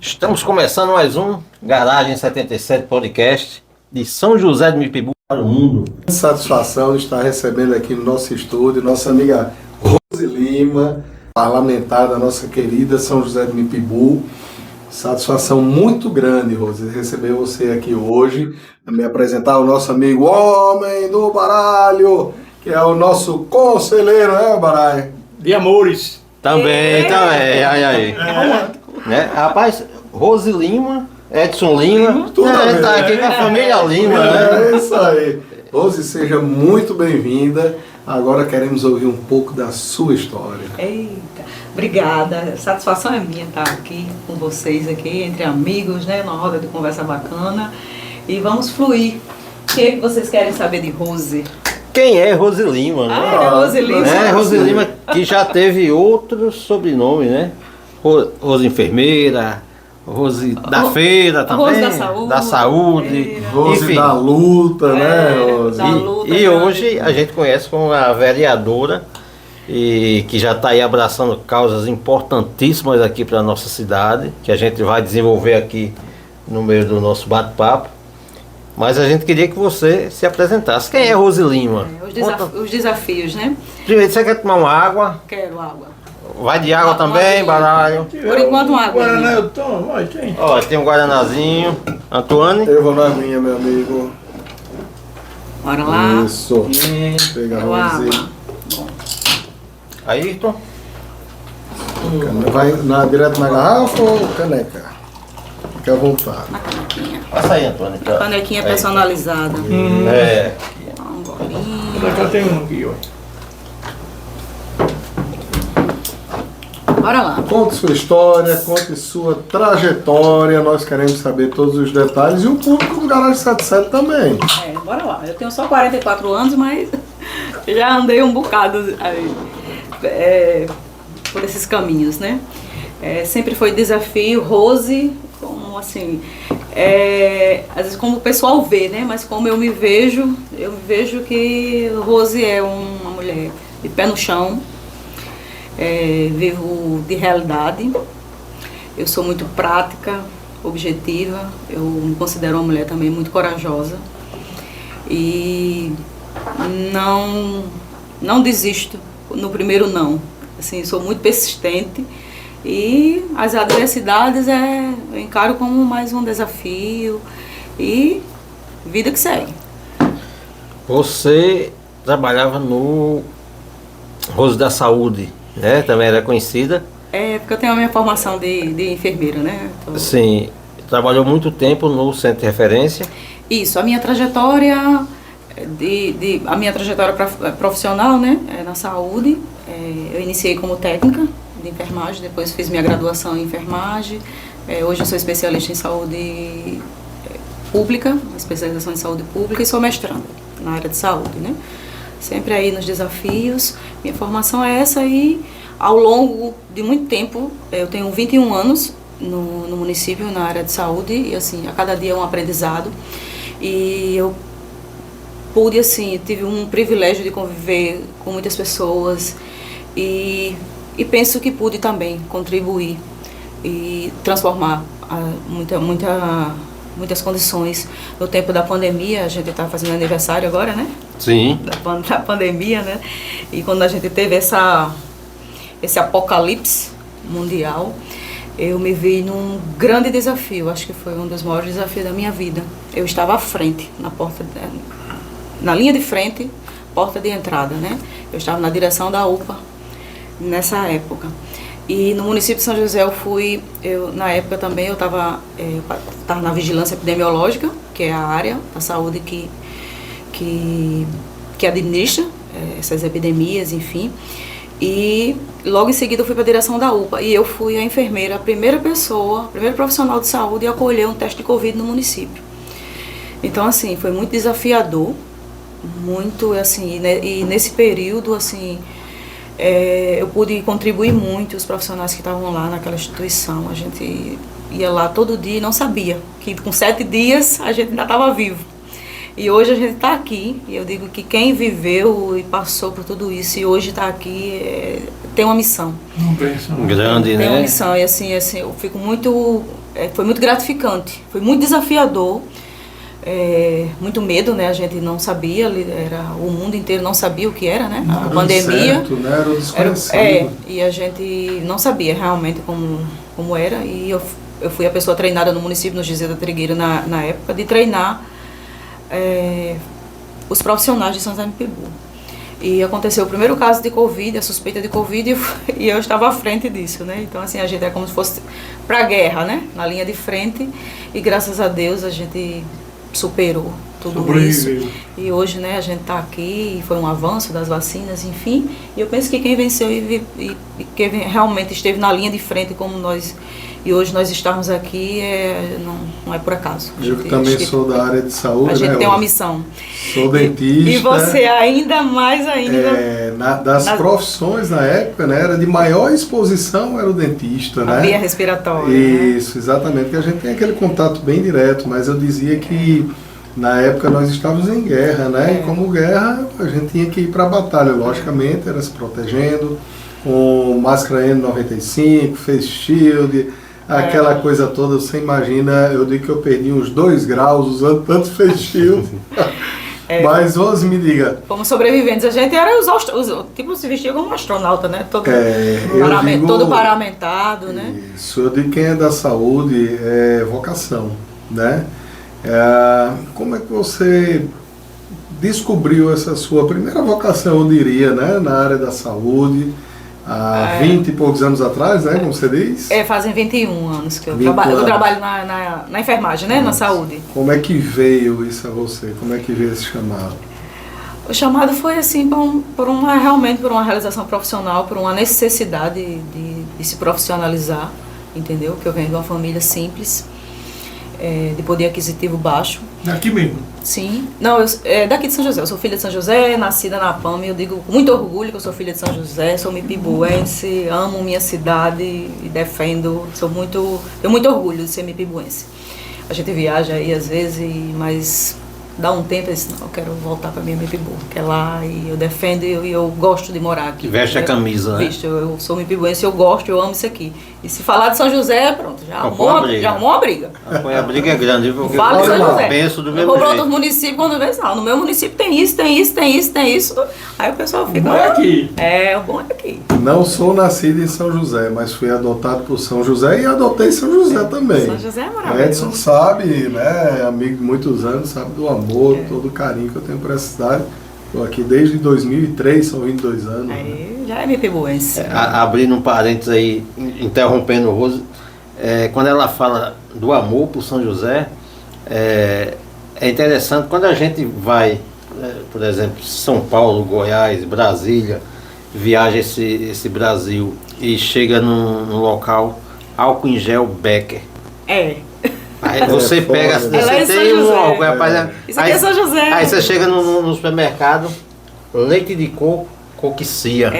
Estamos começando mais um Garagem 77 Podcast de São José do Mipibu para o mundo. Satisfação de estar recebendo aqui no nosso estúdio nossa amiga Rose Lima, parlamentar da nossa querida São José do Mipibu. Satisfação muito grande, Rose, receber você aqui hoje, me apresentar o nosso amigo Homem do Baralho, que é o nosso conselheiro, né, Baralho? De amores. Também. Aí. Né? Rapaz, Rose Lima, Edson Lima, Tudo bem, tá aqui com a família Lima, né? É isso aí. Rose, seja muito bem-vinda. Agora queremos ouvir um pouco da sua história. Eita, obrigada. Satisfação é minha estar aqui com vocês aqui, entre amigos, né? Numa roda de conversa bacana. E vamos fluir. O que vocês querem saber de Rose? Quem é Rose Lima, né? É Rose Lima. É, Rose Lima, que já teve outro sobrenome, né? Rose Enfermeira, Rose da Feira também. Rose da Saúde. Da Saúde. Rose Enfim. da luta, né, Rose? da luta, E né? hoje a gente conhece como a vereadora e que já está aí abraçando causas importantíssimas aqui para a nossa cidade, que a gente vai desenvolver aqui no meio do nosso bate-papo. Mas a gente queria que você se apresentasse. Quem é Rose Lima? Os desafios, né? Primeiro, você quer tomar uma água? Quero água. Vai de água também, baralho. Por enquanto, uma água. Guaraná eu tomo, mas tem. Ó, tem um guaranazinho. Antoine? Eu vou na minha, meu amigo. Bora lá. Isso. Pega Quero a Rose. água. Ayrton? Vai direto na garrafa ou caneca? Fique à vontade. Na canequinha. Passa aí, Antônio. Canequinha personalizada. É. Um golinho. Onde é que eu tenho um aqui, ó? Bora lá. Conte sua história, conte sua trajetória. Nós queremos saber todos os detalhes e o público do Garagem 77 também. Bora lá. Eu tenho só 44 anos, mas já andei um bocado aí, por esses caminhos, né? Sempre foi desafio. Rose, como assim, às vezes como o pessoal vê, né? Mas como eu me vejo que Rose é uma mulher de pé no chão. Vivo de realidade. Eu sou muito prática, objetiva. Eu me considero uma mulher também muito corajosa e não desisto no primeiro não. Assim, sou muito persistente e as adversidades eu encaro como mais um desafio e vida que segue. Você trabalhava no Rose da Saúde, né? Também era conhecida. Porque eu tenho a minha formação de enfermeira, né? Sim. Trabalhou muito tempo no centro de referência. Isso, a minha trajetória profissional, né, na saúde, eu iniciei como técnica de enfermagem, depois fiz minha graduação em enfermagem, hoje eu sou especialista em saúde pública, especialização em saúde pública e sou mestranda na área de saúde, né, sempre aí nos desafios. Minha formação é essa e ao longo de muito tempo, eu tenho 21 anos no município na área de saúde e assim, a cada dia é um aprendizado. E eu pude, assim, tive um privilégio de conviver com muitas pessoas e penso que pude também contribuir e transformar muitas condições. No tempo da pandemia, a gente está fazendo aniversário agora, né? Sim. Da pandemia, né? E quando a gente teve esse apocalipse mundial, eu me vi num grande desafio, acho que foi um dos maiores desafios da minha vida. Eu estava à frente, na linha de frente, porta de entrada, né? Eu estava na direção da UPA nessa época. E no município de São José na época também eu estava na vigilância epidemiológica, que é a área da saúde que administra essas epidemias, enfim. E logo em seguida eu fui para a direção da UPA e eu fui a enfermeira, a primeiro profissional de saúde a acolher um teste de Covid no município. Então, assim, foi muito desafiador, muito, assim, e nesse período, assim, eu pude contribuir muito, os profissionais que estavam lá naquela instituição. A gente ia lá todo dia e não sabia que com 7 dias a gente ainda estava vivo. E hoje a gente está aqui, e eu digo que quem viveu e passou por tudo isso e hoje está aqui tem uma missão. Não pensa. Grande, Tem uma né? missão, e assim, eu fico muito... foi muito gratificante, foi muito desafiador, muito medo, né? A gente não sabia, o mundo inteiro não sabia o que era, né? A pandemia. Certo, né? Era o desconhecido. E a gente não sabia realmente como era, e eu fui a pessoa treinada no município, no Gizé da Trigueira, na época, de treinar os profissionais de São José do Pibu. E aconteceu o primeiro caso de Covid, a suspeita de Covid, e eu estava à frente disso, né? Então, assim, a gente é como se fosse para a guerra, né? Na linha de frente, e graças a Deus a gente superou tudo isso. E hoje, né, a gente está aqui, foi um avanço das vacinas, enfim, e eu penso que quem venceu e quem realmente esteve na linha de frente como nós, e hoje nós estamos aqui, não é por acaso. Eu que também sou da área de saúde, a gente né, tem uma missão. Sou dentista. E você ainda mais das profissões na época, né, era de maior exposição era o dentista, né? A via respiratória. Isso, exatamente, porque a gente tem aquele contato bem direto, mas eu dizia que na época nós estávamos em guerra, né? E como guerra, a gente tinha que ir para a batalha, logicamente, era se protegendo, com máscara N95, face shield, aquela coisa toda. Você imagina, eu digo que eu perdi uns 2 graus usando tanto face shield. Mas, Rose, me diga. Como sobreviventes, a gente era tipo, se vestia como um astronauta, né? Todo paramentado, né? Isso, eu digo que quem é da saúde é vocação, né? Como é que você descobriu essa sua primeira vocação, eu diria, né? Na área da saúde, há 20 e poucos anos atrás, né? Como você diz? Fazem 21 anos que eu trabalho na enfermagem, né? Na saúde. Como é que veio isso a você? Como é que veio esse chamado? O chamado foi assim, realmente por uma realização profissional, por uma necessidade de se profissionalizar, entendeu? Que eu venho de uma família simples, de poder aquisitivo baixo. Daqui mesmo? Sim. Não, daqui de São José. Eu sou filha de São José, nascida na Pama, e eu digo com muito orgulho que eu sou filha de São José, sou mipibuense, amo minha cidade e defendo, tenho muito orgulho de ser mipibuense. A gente viaja aí às vezes, mas dá um tempo e disse, não, eu quero voltar para minha Mipibu, que é lá, e eu defendo e eu gosto de morar aqui. Veste a camisa, né? Visto, eu sou mipibuense, eu gosto, eu amo isso aqui. E se falar de São José, pronto, já arrumou uma briga. A briga é grande, porque Fala de São José. Penso do eu mesmo vou para jeito. outros municípios, quando vê, não, no meu município tem isso, tem isso, tem isso, tem isso. Aí o pessoal fica... O bom é aqui. O bom é aqui. Não sou nascido em São José, mas fui adotado por São José e adotei São José também. São José é maravilhoso. Edson sabe, né, amigo de muitos anos, sabe do amor, todo o carinho que eu tenho por essa cidade. Estou aqui desde 2003, são 22 anos. Aí já é mipibuense. Abrindo um parênteses aí, interrompendo o Rose, quando ela fala do amor por São José, é interessante, quando a gente vai, por exemplo, São Paulo, Goiás, Brasília, viaja esse Brasil e chega num local, álcool em gel Becker. Aí você pega, você tem um álcool, rapaz. Isso aqui é São José. Aí você chega no supermercado, leite de coco, coquicia.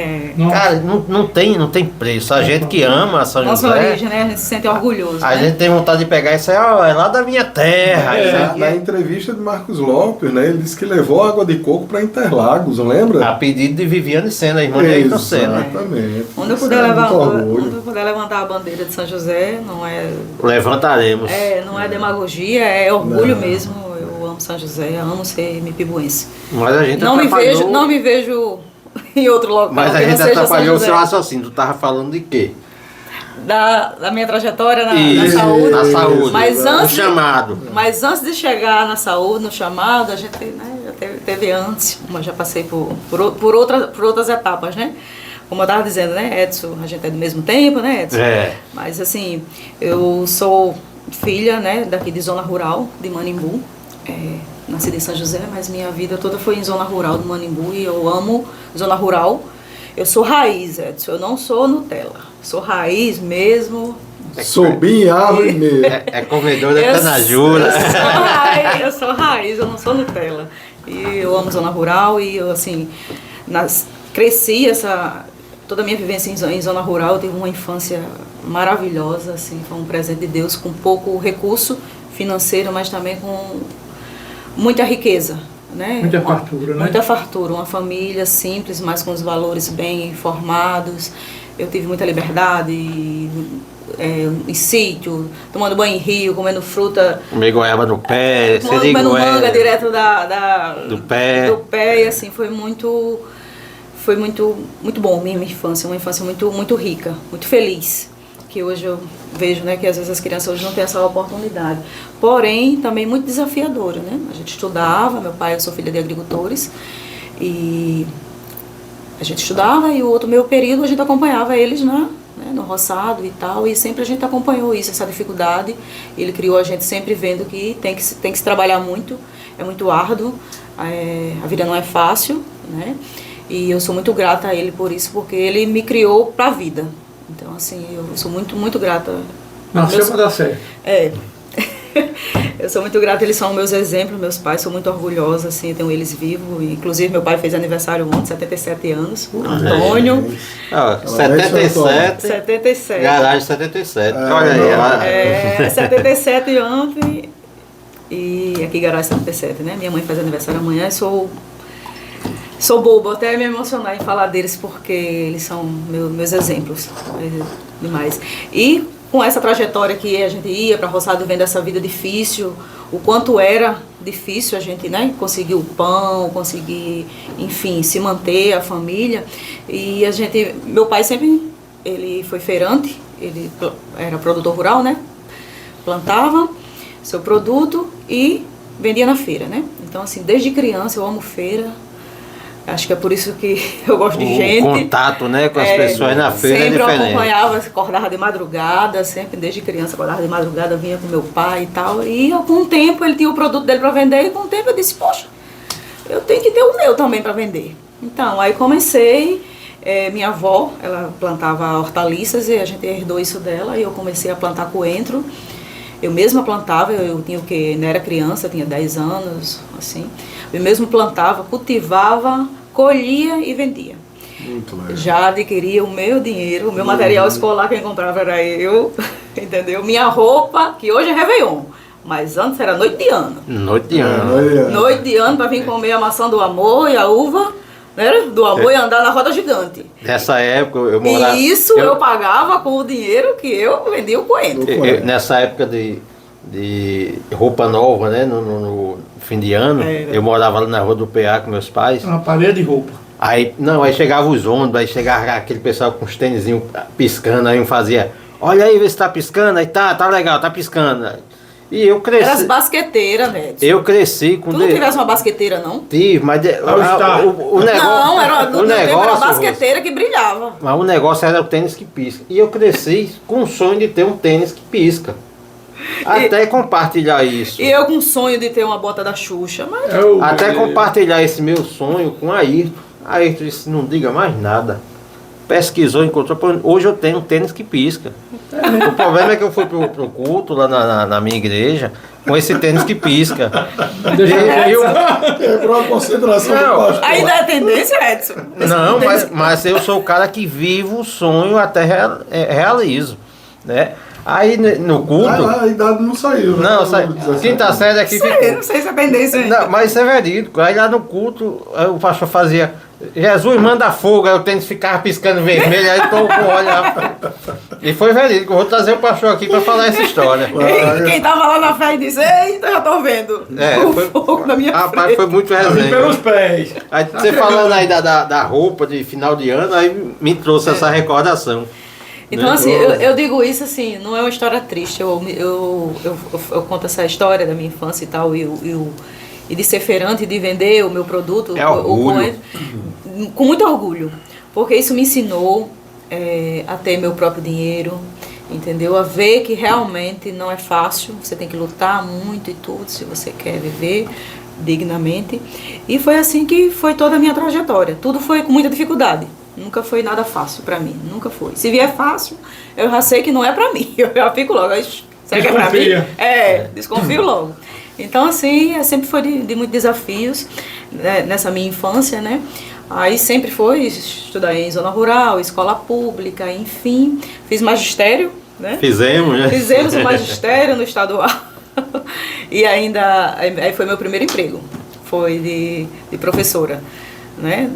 Cara, não tem preço. A gente que ama São José. Nossa origem, né? A gente se sente orgulhoso. A gente tem vontade de pegar isso aí, é lá da minha terra. Na entrevista de Marcos Lopes, né, ele disse que levou água de coco para Interlagos, não lembra? A pedido de Viviane Sena, a irmã de Ayrton Senna. Exatamente. Quando eu puder levantar a bandeira de São José, não é... Levantaremos. Não é demagogia, é orgulho mesmo. Eu amo São José, amo ser mipibuense. Mas a gente não me vejo em outro local. Mas a gente atrapalhou o seu raciocínio. Tu tava falando de quê? Da minha trajetória na saúde. Na saúde. Mas chamado. Mas antes de chegar na saúde, no chamado, a gente já teve antes, mas já passei por outras etapas, né? Como eu estava dizendo, né, Edson, a gente é do mesmo tempo, né, Edson? Mas assim, eu sou filha, né, daqui de zona rural, de Manimbu. Nasci em São José, mas minha vida toda foi em zona rural do Manimbu e eu amo zona rural. Eu sou raiz, Edson, eu não sou Nutella. Sou raiz mesmo. Subi em árvore mesmo. Comedor da canajura. Eu sou raiz, eu não sou Nutella. E eu amo zona rural e eu, assim, cresci toda a minha vivência em zona rural. Eu tive uma infância maravilhosa, assim, foi um presente de Deus com pouco recurso financeiro, mas também com muita riqueza, né? Muita fartura, né? Muita fartura, uma família simples, mas com os valores bem formados. Eu tive muita liberdade, em sítio, tomando banho em rio, comendo fruta. Comer goiaba no pé, Comendo manga direto do pé. do pé, e assim, foi muito bom minha infância, uma infância muito rica, muito feliz. Que hoje eu vejo, né, que às vezes as crianças hoje não têm essa oportunidade. Porém, também muito desafiadora, né? A gente estudava, meu pai, eu sou filha de agricultores, e a gente estudava, e o outro meu período a gente acompanhava eles no roçado e tal, e sempre a gente acompanhou isso, essa dificuldade. Ele criou a gente sempre vendo que tem que se trabalhar muito, é muito árduo, a vida não é fácil, né? E eu sou muito grata a ele por isso, porque ele me criou para a vida. Então, assim, eu sou muito grata. Nasceu para dar certo. É. Eu sou muito grata, eles são meus exemplos, meus pais, sou muito orgulhosa, assim, tenho eles vivos. Inclusive, meu pai fez aniversário ontem, 77 anos, o Antônio. 77. Garagem 77. Olha aí. 77 ontem. E aqui, Garagem 77, né? Minha mãe faz aniversário amanhã e sou boba, até me emocionar em falar deles, porque eles são meus exemplos. Demais. E com essa trajetória que a gente ia para roçado vendo essa vida difícil, o quanto era difícil a gente, né, conseguir o pão, conseguir, enfim, se manter, a família. E meu pai sempre, ele foi feirante, ele era produtor rural, né, plantava seu produto e vendia na feira, né. Então, assim, desde criança eu amo feira. Acho que é por isso que eu gosto de gente. O contato, né, com as pessoas na feira é diferente. Sempre eu acompanhava, acordava de madrugada, sempre desde criança acordava de madrugada, vinha com meu pai e tal. E com o tempo ele tinha o produto dele para vender, e com o tempo eu disse, poxa, eu tenho que ter o meu também para vender. Então, aí comecei, minha avó, ela plantava hortaliças e a gente herdou isso dela, e eu comecei a plantar coentro. Eu mesma plantava, eu tinha o quê? Ainda era criança, tinha 10 anos, assim. Eu mesmo plantava, cultivava, colhia e vendia. Muito legal. Já adquiria o meu dinheiro, o meu material escolar, quem comprava era eu, entendeu? Minha roupa, que hoje é Réveillon, mas antes era noite de ano. Noite de ano. Noite de ano para vir comer a maçã do amor e a uva, né, do amor, e andar na roda gigante. Nessa época eu morava... E isso eu pagava com o dinheiro que eu vendia o coentro. Nessa época de roupa nova, né, no fim de ano, eu morava lá na rua do PA com meus pais. Uma parede de roupa. Aí chegava os ônibus, aí chegava aquele pessoal com os tênisinhos piscando, aí um fazia, olha aí, vê se tá piscando, aí tá legal, tá piscando. E eu cresci... Era as basqueteiras, né? Eu cresci com... Tu não tivesse uma basqueteira, não? Tive, mas o negócio... Não, era a basqueteira Rosa, que brilhava. mas o negócio era o tênis que pisca. E eu cresci com o sonho de ter um tênis que pisca. Até compartilhar isso. E eu com o sonho de ter uma bota da Xuxa. Mas... Até compartilhar esse meu sonho com a Ayrton. A Ayrton disse, não diga mais nada. Pesquisou, encontrou. Hoje eu tenho um tênis que pisca. O problema é que eu fui pro culto lá na minha igreja com esse tênis que pisca. Quebrou a concentração do pastor. Ainda é tendência, Edson? Não, mas eu sou o cara que vivo o sonho até realizo, né? Aí no culto... A idade não saiu. Não, saiu. Quinta série aqui... Não sei se é tendência ainda. Não, mas isso é verídico. Aí lá no culto, o pastor fazia... Jesus manda fogo, aí o tênis ficava piscando vermelho, aí tô com olha. E foi verídico. Eu vou trazer o pastor aqui para falar essa história. Quem tava lá na fé disse, eita, já tô vendo o fogo na minha frente. Rapaz, foi muito resenha. Pelos pés. Aí você falando aí da roupa de final de ano, aí me trouxe essa recordação. Então, assim, eu digo isso assim, não é uma história triste. Eu conto essa história da minha infância e tal, e de ser feirante, de vender o meu produto, com muito orgulho, porque isso me ensinou a ter meu próprio dinheiro, entendeu? A ver que realmente não é fácil, você tem que lutar muito e tudo, se você quer viver dignamente. E foi assim que foi toda a minha trajetória, tudo foi com muita dificuldade, nunca foi nada fácil pra mim, nunca foi. Se vier fácil, eu já sei que não é pra mim, eu já fico logo, será que é pra mim? Desconfio logo. Então, assim, sempre foi de muitos desafios, né, nessa minha infância, né? Aí sempre foi estudar em zona rural, escola pública, enfim. Fiz magistério, né? Fizemos, né? Fizemos o magistério no estadual. E ainda, aí foi meu primeiro emprego, foi de professora, né?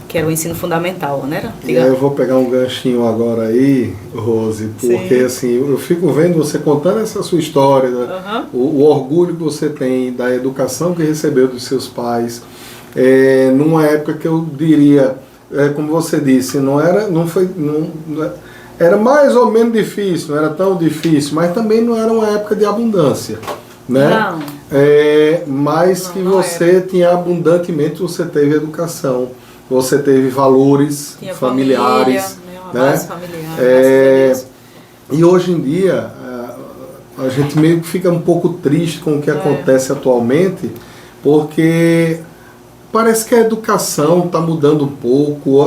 Que era o ensino fundamental, né? E aí eu vou pegar um ganchinho agora aí, Rose, porque assim, eu fico vendo você contando essa sua história, né? O orgulho que você tem da educação que recebeu dos seus pais, numa época que eu diria, como você disse, era mais ou menos difícil, não era tão difícil, mas também não era uma época de abundância, né? Não. Mas que você tinha abundantemente, você teve educação, você teve valores familiares, família, né? Base familiar, E hoje em dia a gente meio que fica um pouco triste com o que acontece atualmente, porque parece que a educação está mudando um pouco,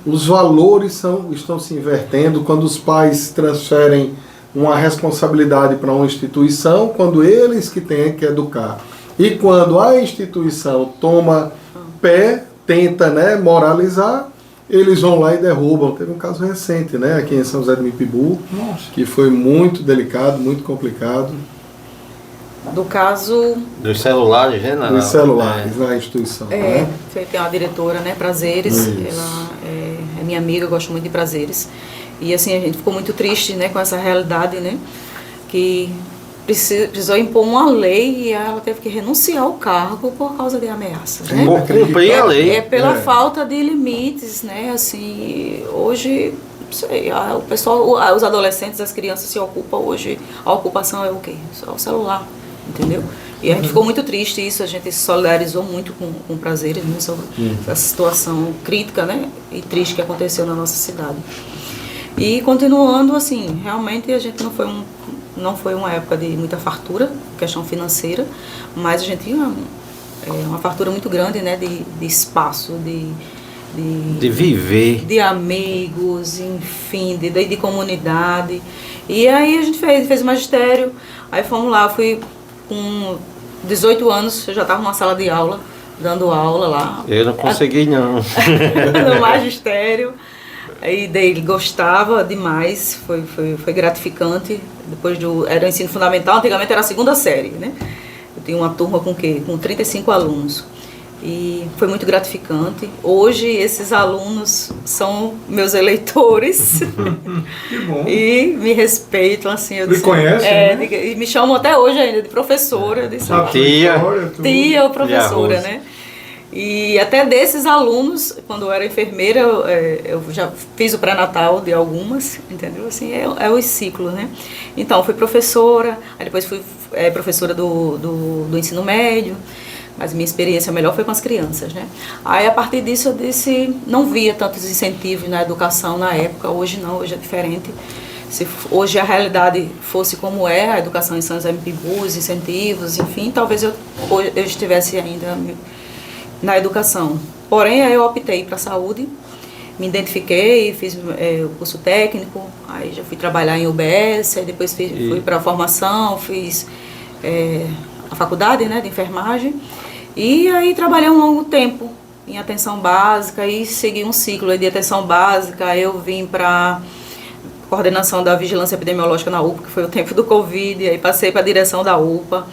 os valores estão se invertendo quando os pais transferem uma responsabilidade para uma instituição, quando eles que têm que educar. E quando a instituição toma pé, tenta, né, moralizar, eles vão lá e derrubam. Teve um caso recente, né, aqui em São José do Mipibu, que foi muito delicado, muito complicado. Do caso... Dos celulares, né? Dos celulares na instituição. Né? Tem uma diretora, né, Prazeres, ela é minha amiga, eu gosto muito de Prazeres. E assim, a gente ficou muito triste, né, com essa realidade, né, que precisou impor uma lei e ela teve que renunciar ao cargo por causa de ameaças, né? Por cumprir a lei. Pela falta de limites, né, assim, hoje, não sei, o pessoal, os adolescentes, as crianças se ocupam hoje, a ocupação é o quê? Só o celular, entendeu? E a gente ficou muito triste isso, a gente se solidarizou muito com Prazeres, né, sobre essa situação crítica, né, e triste que aconteceu na nossa cidade. E continuando, assim, realmente a gente não foi uma época de muita fartura, questão financeira, mas a gente tinha uma fartura muito grande, né, de espaço, de viver, de amigos, enfim, de comunidade. E aí a gente fez o magistério, aí fomos lá, fui com 18 anos, eu já estava numa sala de aula, dando aula lá. Eu não consegui não. No magistério. Aí ele gostava demais, foi gratificante. Depois era o ensino fundamental, antigamente era a segunda série, né? Eu tinha uma turma com 35 alunos. E foi muito gratificante. Hoje esses alunos são meus eleitores. Que bom. E me respeitam, assim. Eu Me conhecem, né? E me chamam até hoje ainda de professora. Tia ou professora, né? E até desses alunos, quando eu era enfermeira, eu já fiz o pré-natal de algumas, entendeu? Assim, é o ciclo, né? Então, fui professora, aí depois fui professora do ensino médio, mas minha experiência melhor foi com as crianças, né? Aí, a partir disso, eu disse, não via tantos incentivos na educação na época, hoje não, hoje é diferente. Se hoje a realidade fosse como é, a educação em São José do Mipibu, os incentivos, enfim, talvez eu estivesse ainda na educação. Porém, aí eu optei para a saúde, me identifiquei, fiz o curso técnico, aí já fui trabalhar em UBS, aí depois fui para a formação, fiz a faculdade, né, de enfermagem, e aí trabalhei um longo tempo em atenção básica e segui um ciclo de atenção básica. Aí eu vim para coordenação da vigilância epidemiológica na UPA, que foi o tempo do Covid, aí passei para a direção da UPA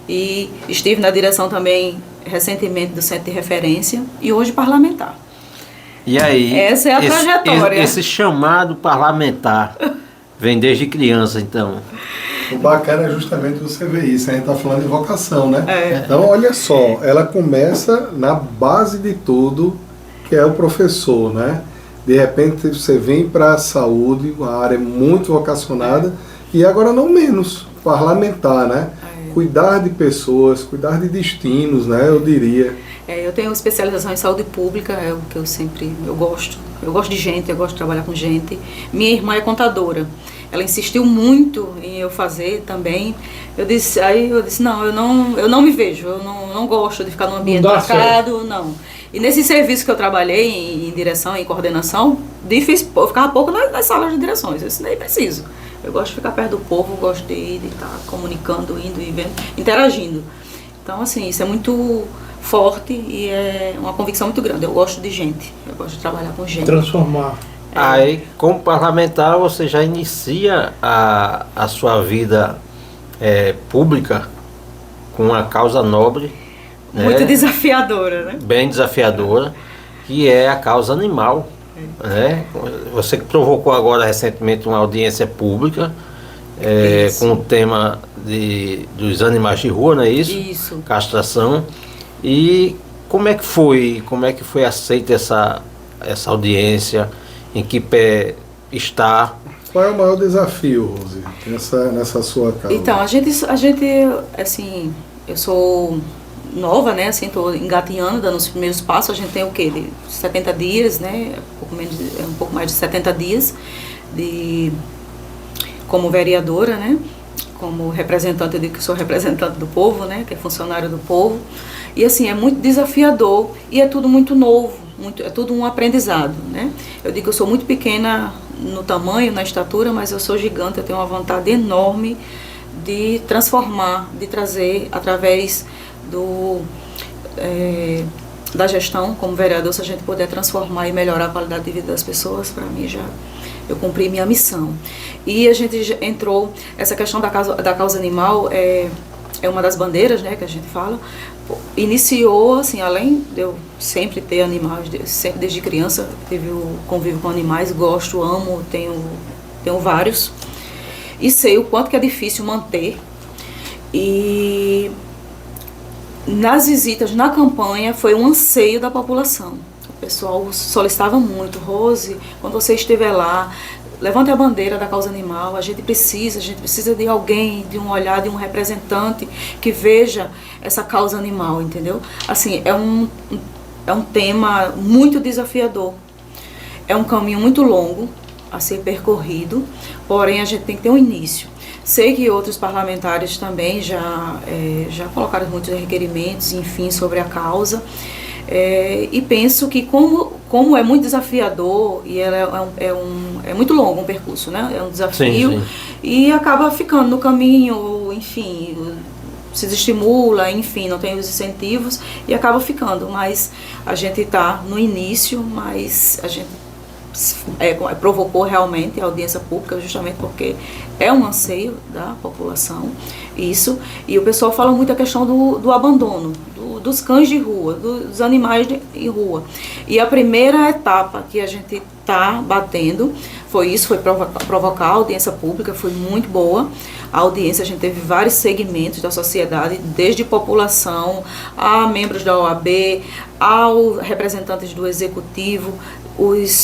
e estive na direção também recentemente do Centro de Referência e hoje parlamentar. E aí? Essa é a trajetória. Esse chamado parlamentar vem desde criança, então. O bacana é justamente você ver isso, a gente está falando de vocação, né? Então, olha só, ela começa na base de tudo, que é o professor, né? De repente você vem para a saúde, uma área muito vocacionada, e agora não menos, parlamentar, né? Cuidar de pessoas, cuidar de destinos, né? Eu diria. Eu tenho especialização em saúde pública, é o que eu gosto. Eu gosto de gente, eu gosto de trabalhar com gente. Minha irmã é contadora. Ela insistiu muito em eu fazer também. Eu disse, não, eu não me vejo, eu não gosto de ficar num ambiente marcado, não. E nesse serviço que eu trabalhei em direção, em coordenação, difícil, eu ficava pouco nas salas de direções, eu nem preciso. Eu gosto de ficar perto do povo, gosto de ir, de estar comunicando, indo e vendo, interagindo. Então, assim, isso é muito forte e é uma convicção muito grande. Eu gosto de gente, eu gosto de trabalhar com gente. Transformar. Aí, como parlamentar, você já inicia a sua vida pública com uma causa nobre, né? Muito desafiadora, né? Bem desafiadora, que é a causa animal. Né? Você que provocou agora recentemente uma audiência pública com o tema dos animais de rua, não é isso? Isso. Castração. E como é que foi aceita essa audiência? Em que pé está? Qual é o maior desafio, Rose, nessa sua causa? Então, a gente, assim, eu sou nova, né, assim, tô engatinhando, dando os primeiros passos. A gente tem o quê? De 70 dias, né, um pouco mais de 70 dias como vereadora, né, como representante, eu digo que sou representante do povo, né, que é funcionário do povo. E assim, é muito desafiador e é tudo muito novo, é tudo um aprendizado, né. Eu digo que eu sou muito pequena no tamanho, na estatura, mas eu sou gigante, eu tenho uma vontade enorme de transformar, de trazer através da gestão como vereador, se a gente puder transformar e melhorar a qualidade de vida das pessoas, para mim eu cumpri minha missão. E a gente entrou, essa questão da causa animal é uma das bandeiras, né, que a gente fala. Iniciou, assim, além de eu sempre ter animais, sempre desde criança tive o convívio com animais, gosto, amo, tenho vários, e sei o quanto que é difícil manter. E nas visitas, na campanha, foi um anseio da população. O pessoal solicitava muito: Rose, quando você estiver lá, levante a bandeira da causa animal, a gente precisa de alguém, de um olhar, de um representante que veja essa causa animal, entendeu? Assim, é um tema muito desafiador, é um caminho muito longo a ser percorrido, porém a gente tem que ter um início. Sei que outros parlamentares também já colocaram muitos requerimentos, enfim, sobre a causa. E penso que como é muito desafiador e ela é muito longo um percurso, né? É um desafio. Sim. E acaba ficando no caminho, enfim, se desestimula, enfim, não tem os incentivos e acaba ficando. Mas a gente está no início, mas a gente provocou realmente a audiência pública justamente porque é um anseio da população, isso. E o pessoal fala muito a questão do abandono, dos cães de rua, dos animais de rua. E a primeira etapa que a gente está batendo foi provocar a audiência pública, foi muito boa. A audiência, a gente teve vários segmentos da sociedade, desde população, a membros da OAB, aos representantes do executivo,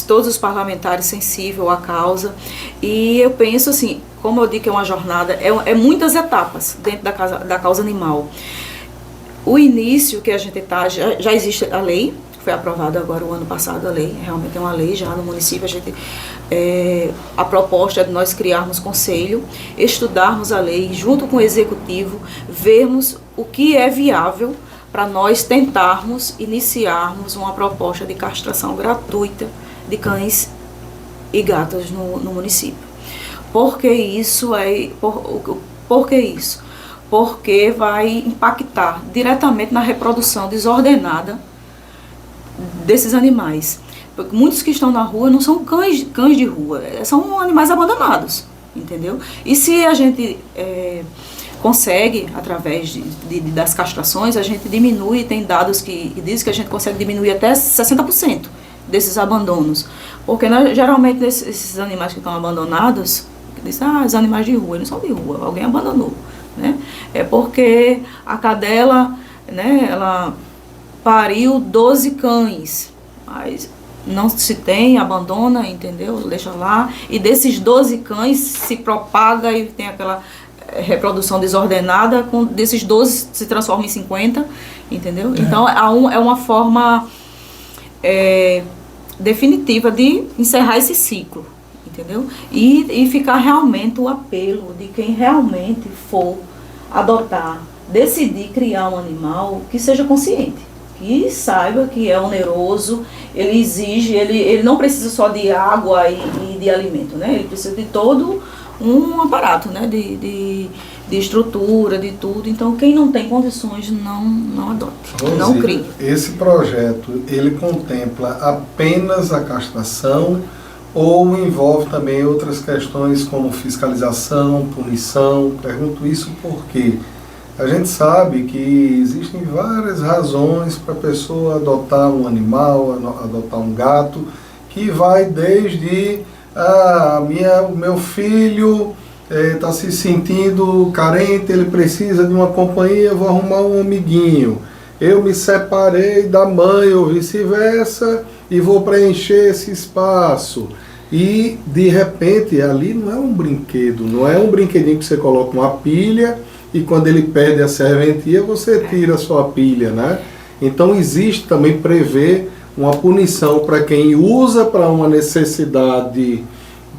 todos os parlamentares sensíveis à causa. E eu penso assim, como eu digo que é uma jornada, é muitas etapas dentro da causa animal. O início que a gente está, já existe a lei, foi aprovada agora o ano passado a lei, realmente é uma lei já no município. A proposta é de nós criarmos conselho, estudarmos a lei junto com o executivo, vermos o que é viável para nós tentarmos iniciarmos uma proposta de castração gratuita de cães e gatos no município. Por que isso? Por que isso? Porque vai impactar diretamente na reprodução desordenada desses animais. Porque muitos que estão na rua não são cães de rua, são animais abandonados, entendeu? E se a gente consegue, através das castrações, a gente diminui, tem dados que dizem que a gente consegue diminuir até 60% desses abandonos. Porque geralmente esses animais que estão abandonados, dizem, os animais de rua, eles são de rua, alguém abandonou, né? É porque a cadela, né, ela pariu 12 cães, mas não se tem, abandona, entendeu? Deixa lá, e desses 12 cães se propaga e tem aquela reprodução desordenada, desses 12 se transforma em 50, entendeu? Então é uma forma definitiva de encerrar esse ciclo, entendeu? E ficar realmente o apelo de quem realmente for adotar, decidir criar um animal que seja consciente, que saiba que é oneroso, ele exige, ele não precisa só de água e de alimento, né? Ele precisa de todo um aparato, né? De estrutura, de tudo. Então, quem não tem condições, não adote, Rose, não crie. Esse projeto, ele contempla apenas a castração ou envolve também outras questões como fiscalização, punição? Pergunto isso porque A gente sabe que existem várias razões para a pessoa adotar um animal, adotar um gato, que vai desde o meu filho está se sentindo carente, ele precisa de uma companhia, eu vou arrumar um amiguinho. Eu me separei da mãe ou vice-versa e vou preencher esse espaço. E de repente ali não é um brinquedo, não é um brinquedinho que você coloca uma pilha e quando ele perde a serventia você tira a sua pilha, né? Então existe também prever uma punição para quem usa para uma necessidade,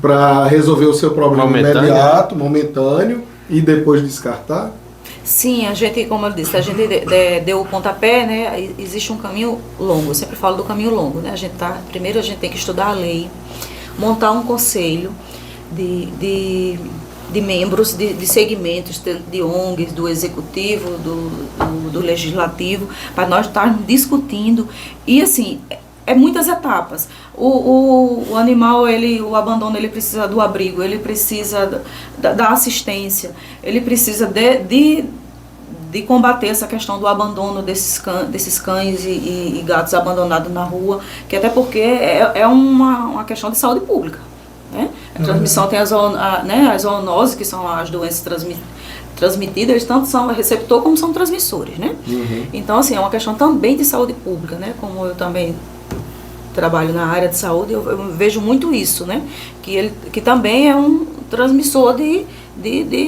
para resolver o seu problema imediato, momentâneo, e depois descartar? Sim, a gente, como eu disse, a gente deu o pontapé, né? Existe um caminho longo, eu sempre falo do caminho longo, né? Primeiro a gente tem que estudar a lei, montar um conselho de membros, de segmentos, de ONGs, do executivo, do legislativo, para nós estarmos discutindo. E assim, muitas etapas. O animal, o abandono, ele precisa do abrigo, ele precisa da assistência, ele precisa de combater essa questão do abandono desses cães e gatos abandonados na rua, que até porque é uma questão de saúde pública. Né? A transmissão tem as zoonoses, que são as doenças transmitidas, eles tanto são receptor como são transmissores. Né? Uhum. Então, assim, é uma questão também de saúde pública, né? Como eu também trabalho na área de saúde, eu vejo muito isso, né? Que também é um transmissor de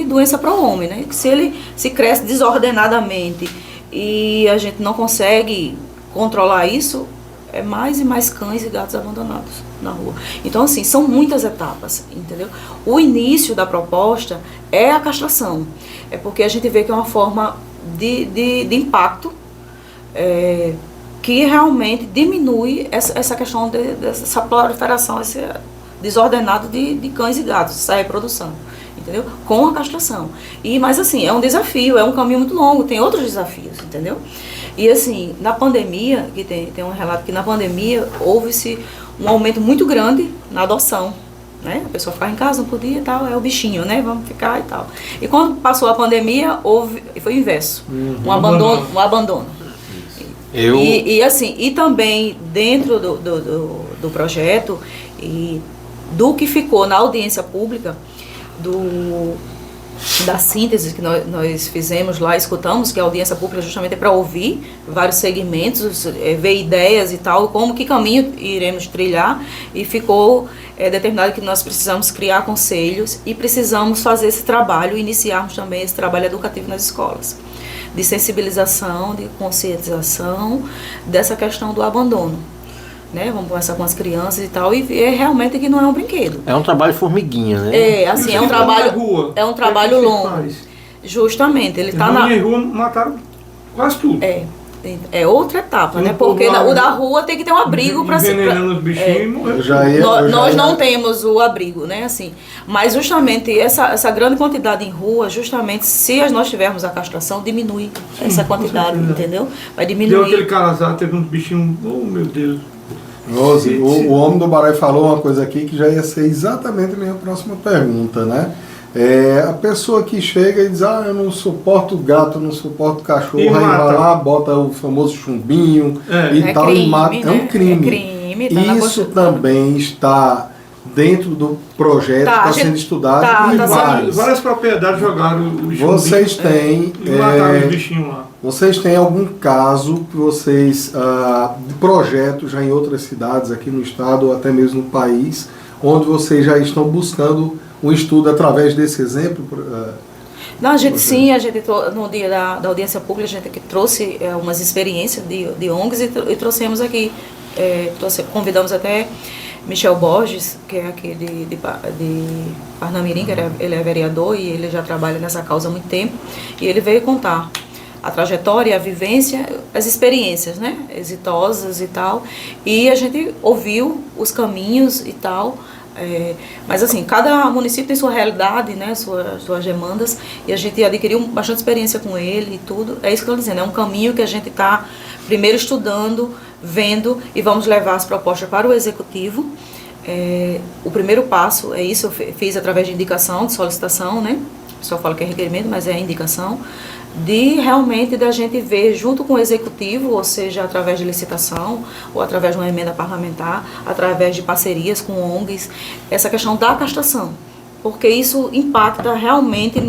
doença para o homem, né? Que se ele se cresce desordenadamente e a gente não consegue controlar isso, é mais e mais cães e gatos abandonados na rua. Então, assim, são muitas etapas, entendeu? O início da proposta é a castração. É porque a gente vê que é uma forma de impacto que realmente diminui essa questão dessa proliferação, esse desordenado de cães e gatos, essa reprodução. Entendeu? Com a castração. Mas assim, é um desafio, é um caminho muito longo, tem outros desafios, entendeu? E assim, na pandemia, que tem um relato que na pandemia houve-se um aumento muito grande na adoção, né? A pessoa ficava em casa, não podia e tal, é o bichinho, né? Vamos ficar e tal. E quando passou a pandemia, foi o inverso, um abandono. E assim, e também dentro do projeto, e do que ficou na audiência pública, da síntese que nós fizemos lá, escutamos, que a audiência pública justamente é para ouvir vários segmentos, ver ideias e tal, que caminho iremos trilhar, e ficou determinado que nós precisamos criar conselhos e precisamos fazer esse trabalho, iniciarmos também esse trabalho educativo nas escolas, de sensibilização, de conscientização dessa questão do abandono. Né? Vamos conversar com as crianças e tal, e ver realmente que não é um brinquedo. É um trabalho formiguinha, né? Assim, é um trabalho longo. Justamente, ele está na rua, mataram quase tudo. É outra etapa, né? Porque o da rua tem que ter um abrigo para se envenenando os bichinhos. Nós não temos o abrigo, né? Assim, mas justamente essa grande quantidade em rua, justamente se nós tivermos a castração, diminui essa quantidade, entendeu? Vai diminuir. Deu aquele casal, teve um bichinho, oh meu Deus. Rose, o homem do Barai falou uma coisa aqui que já ia ser exatamente a minha próxima pergunta, né? A pessoa que chega e diz, eu não suporto gato, não suporto cachorro, aí vai lá, bota o famoso chumbinho e tal, crime, e mata. Né? É um crime. Isso também está dentro do projeto, está sendo estudado em várias propriedades jogaram o chumbinho. Vocês têm mataram os bichinhos lá. Vocês têm algum caso que vocês, de projeto já em outras cidades aqui no estado ou até mesmo no país, onde vocês já estão buscando um estudo através desse exemplo? Não, a gente no dia da audiência pública, a gente trouxe umas experiências de ONGs e trouxemos aqui, convidamos até Michel Borges, que é aqui de Parnamirim, ele é vereador e ele já trabalha nessa causa há muito tempo, e ele veio contar a trajetória, a vivência, as experiências, né, exitosas e tal, e a gente ouviu os caminhos e tal, mas assim, cada município tem sua realidade, né, suas demandas, e a gente adquiriu bastante experiência com ele e tudo. É isso que eu estou dizendo, é um caminho que a gente está primeiro estudando, vendo, e vamos levar as propostas para o executivo. O primeiro passo é isso, eu fiz através de indicação, de solicitação, né, o pessoal fala que é requerimento, mas é indicação, de realmente da gente ver junto com o executivo, ou seja, através de licitação, ou através de uma emenda parlamentar, através de parcerias com ONGs, essa questão da castração, porque isso impacta realmente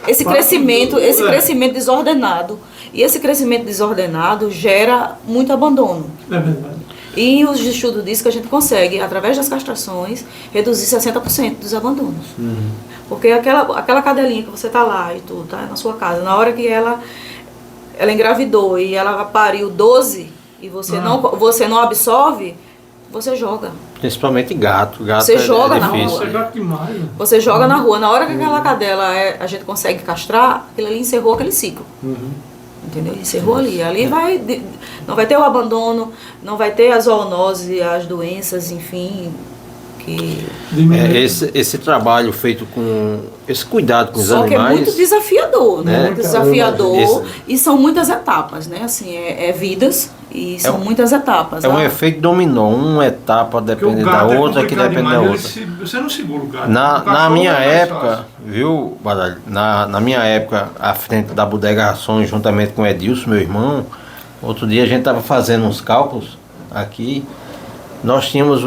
esse crescimento desordenado. E esse crescimento desordenado gera muito abandono. É verdade. E os estudos dizem que a gente consegue, através das castrações, reduzir 60% dos abandonos. Porque aquela cadelinha que você está lá e tudo, tá na sua casa, na hora que ela engravidou e ela pariu 12 e você não absorve, você joga. Principalmente gato. Você joga na difícil. rua. Você joga demais. Você joga na rua. Na hora que aquela cadela a gente consegue castrar, aquilo ali encerrou aquele ciclo. Entendeu? Encerrou ali. Ali não vai ter o abandono, não vai ter a zoonose, as doenças, enfim. Esse trabalho feito com esse cuidado com os animais. Só que é muito desafiador, né? Muito desafiador. Esse... E são muitas etapas, né? Assim, vidas e são muitas etapas. É um efeito dominó, uma etapa depende da outra, que depende da outra. Você não segura o gato. Na minha época, viu, Badalho? Na minha época, à frente da Bodega Rações, juntamente com o Edilson, meu irmão, outro dia a gente estava fazendo uns cálculos aqui. Nós tínhamos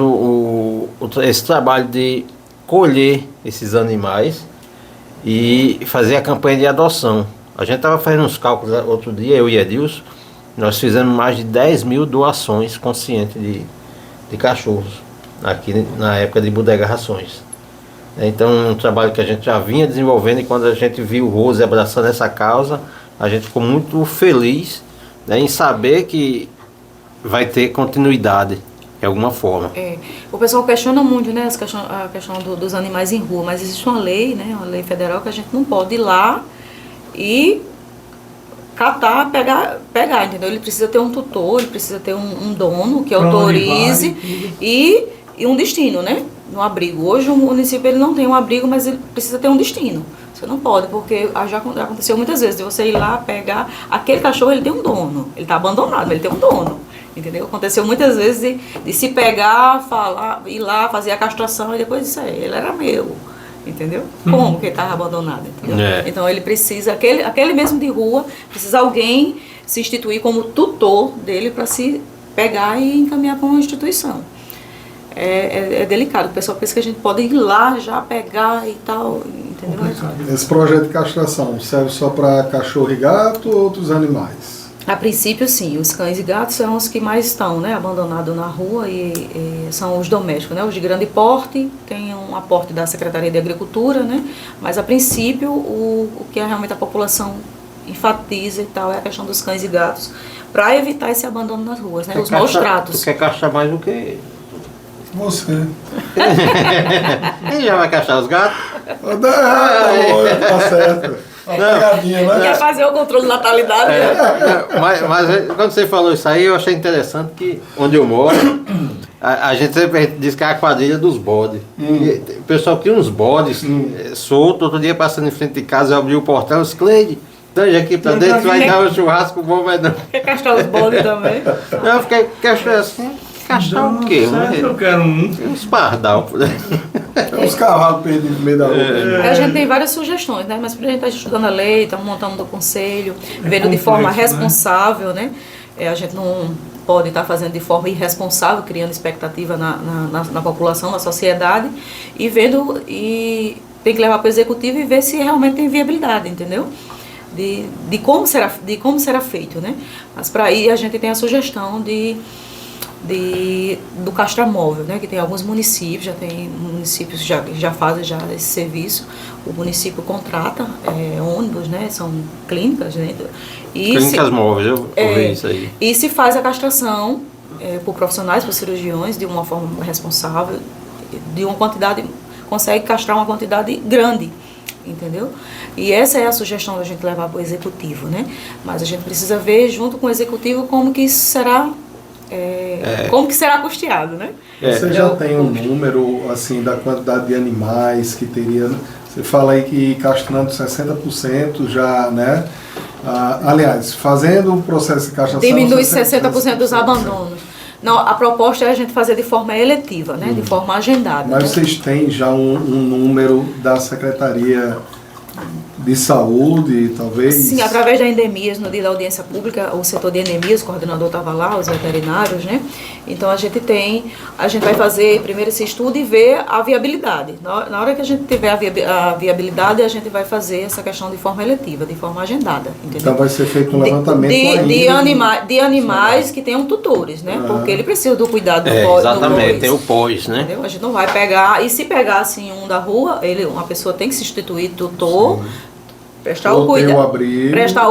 esse trabalho de colher esses animais e fazer a campanha de adoção. A gente estava fazendo uns cálculos outro dia, eu e Edilson, nós fizemos mais de 10 mil doações conscientes de cachorros, aqui na época de Bodega Rações. Então, um trabalho que a gente já vinha desenvolvendo, e quando a gente viu o Rose abraçando essa causa, a gente ficou muito feliz, né, em saber que vai ter continuidade. De alguma forma. O pessoal questiona muito, né, a questão dos animais em rua, mas existe uma lei, né, uma lei federal que a gente não pode ir lá e catar, pegar, entendeu? Ele precisa ter um tutor, ele precisa ter um dono que autorize e um destino, né, no abrigo. Hoje o município ele não tem um abrigo, mas ele precisa ter um destino. Você não pode, porque já aconteceu muitas vezes de você ir lá pegar, aquele cachorro ele tem um dono, ele está abandonado, mas ele tem um dono. Entendeu? Aconteceu muitas vezes de se pegar, ir lá, fazer a castração e depois dizer, ele era meu. Entendeu? Como que ele estava abandonado? Entendeu? Então ele precisa, aquele mesmo de rua, precisa alguém se instituir como tutor dele para se pegar e encaminhar para uma instituição. É delicado, o pessoal pensa que a gente pode ir lá já pegar e tal, entendeu? Esse projeto de castração serve só para cachorro e gato ou outros animais? A princípio, sim. Os cães e gatos são os que mais estão, né, abandonados na rua e são os domésticos, né? Os de grande porte, tem um aporte da Secretaria de Agricultura, né? Mas, a princípio, o que realmente a população enfatiza e tal é a questão dos cães e gatos, para evitar esse abandono nas ruas, né? Os maus tratos. Tu quer castrar mais do que... Você. Ele já vai castrar os gatos? Tá certo. Quer fazer o controle de natalidade, né? Mas quando você falou isso aí, eu achei interessante que onde eu moro, a gente sempre diz que é a quadrilha dos bodes. O pessoal cria uns bodes soltos. Outro dia passando em frente de casa, eu abri o portão e disse, Cleide, esteja aqui pra dentro, vai dar um churrasco bom, vai não. Quer castrar os bodes também? Não, eu fiquei castrar assim. Castrar o quê? Eu quero uns pardal por aí. Tem uns cavalos perdidos no meio da rua. A gente tem várias sugestões, né? Mas a gente está estudando a lei, estamos montando o conselho, vendo de forma responsável, né? A gente não pode estar fazendo de forma irresponsável, criando expectativa na população, na sociedade, e vendo, e tem que levar para o executivo e ver se realmente tem viabilidade, entendeu? De como será feito, né? Mas para aí a gente tem a sugestão do castramóvel, né, que tem alguns municípios, já fazem esse serviço. O município contrata ônibus, né, são clínicas, né, clínicas móveis, eu ouvi isso aí. E se faz a castração por profissionais, por cirurgiões, de uma forma responsável, de uma quantidade, consegue castrar uma quantidade grande, entendeu? E essa é a sugestão da gente levar para o executivo, né, mas a gente precisa ver junto com o executivo como que isso será como que será custeado, né? Você já tem um número assim da quantidade de animais que teria? Você fala aí que castrando 60% já, né? Aliás, fazendo o processo de castração... Diminui 60% dos abandonos. Não, a proposta é a gente fazer de forma eletiva, né? De forma agendada. Mas né? vocês têm já um número da Secretaria de Saúde, talvez? Sim, através da endemias, no dia da audiência pública, o setor de endemias, o coordenador estava lá, os veterinários, né? Então a gente vai fazer primeiro esse estudo e ver a viabilidade. Na hora que a gente tiver a viabilidade, a gente vai fazer essa questão de forma eletiva, de forma agendada, entendeu? Então vai ser feito um levantamento de animais que tenham tutores, né? Porque ele precisa do cuidado do pós. Exatamente, tem o pós, né? Entendeu? A gente não vai pegar, e se pegar assim um da rua, uma pessoa tem que substituir tutor, prestar o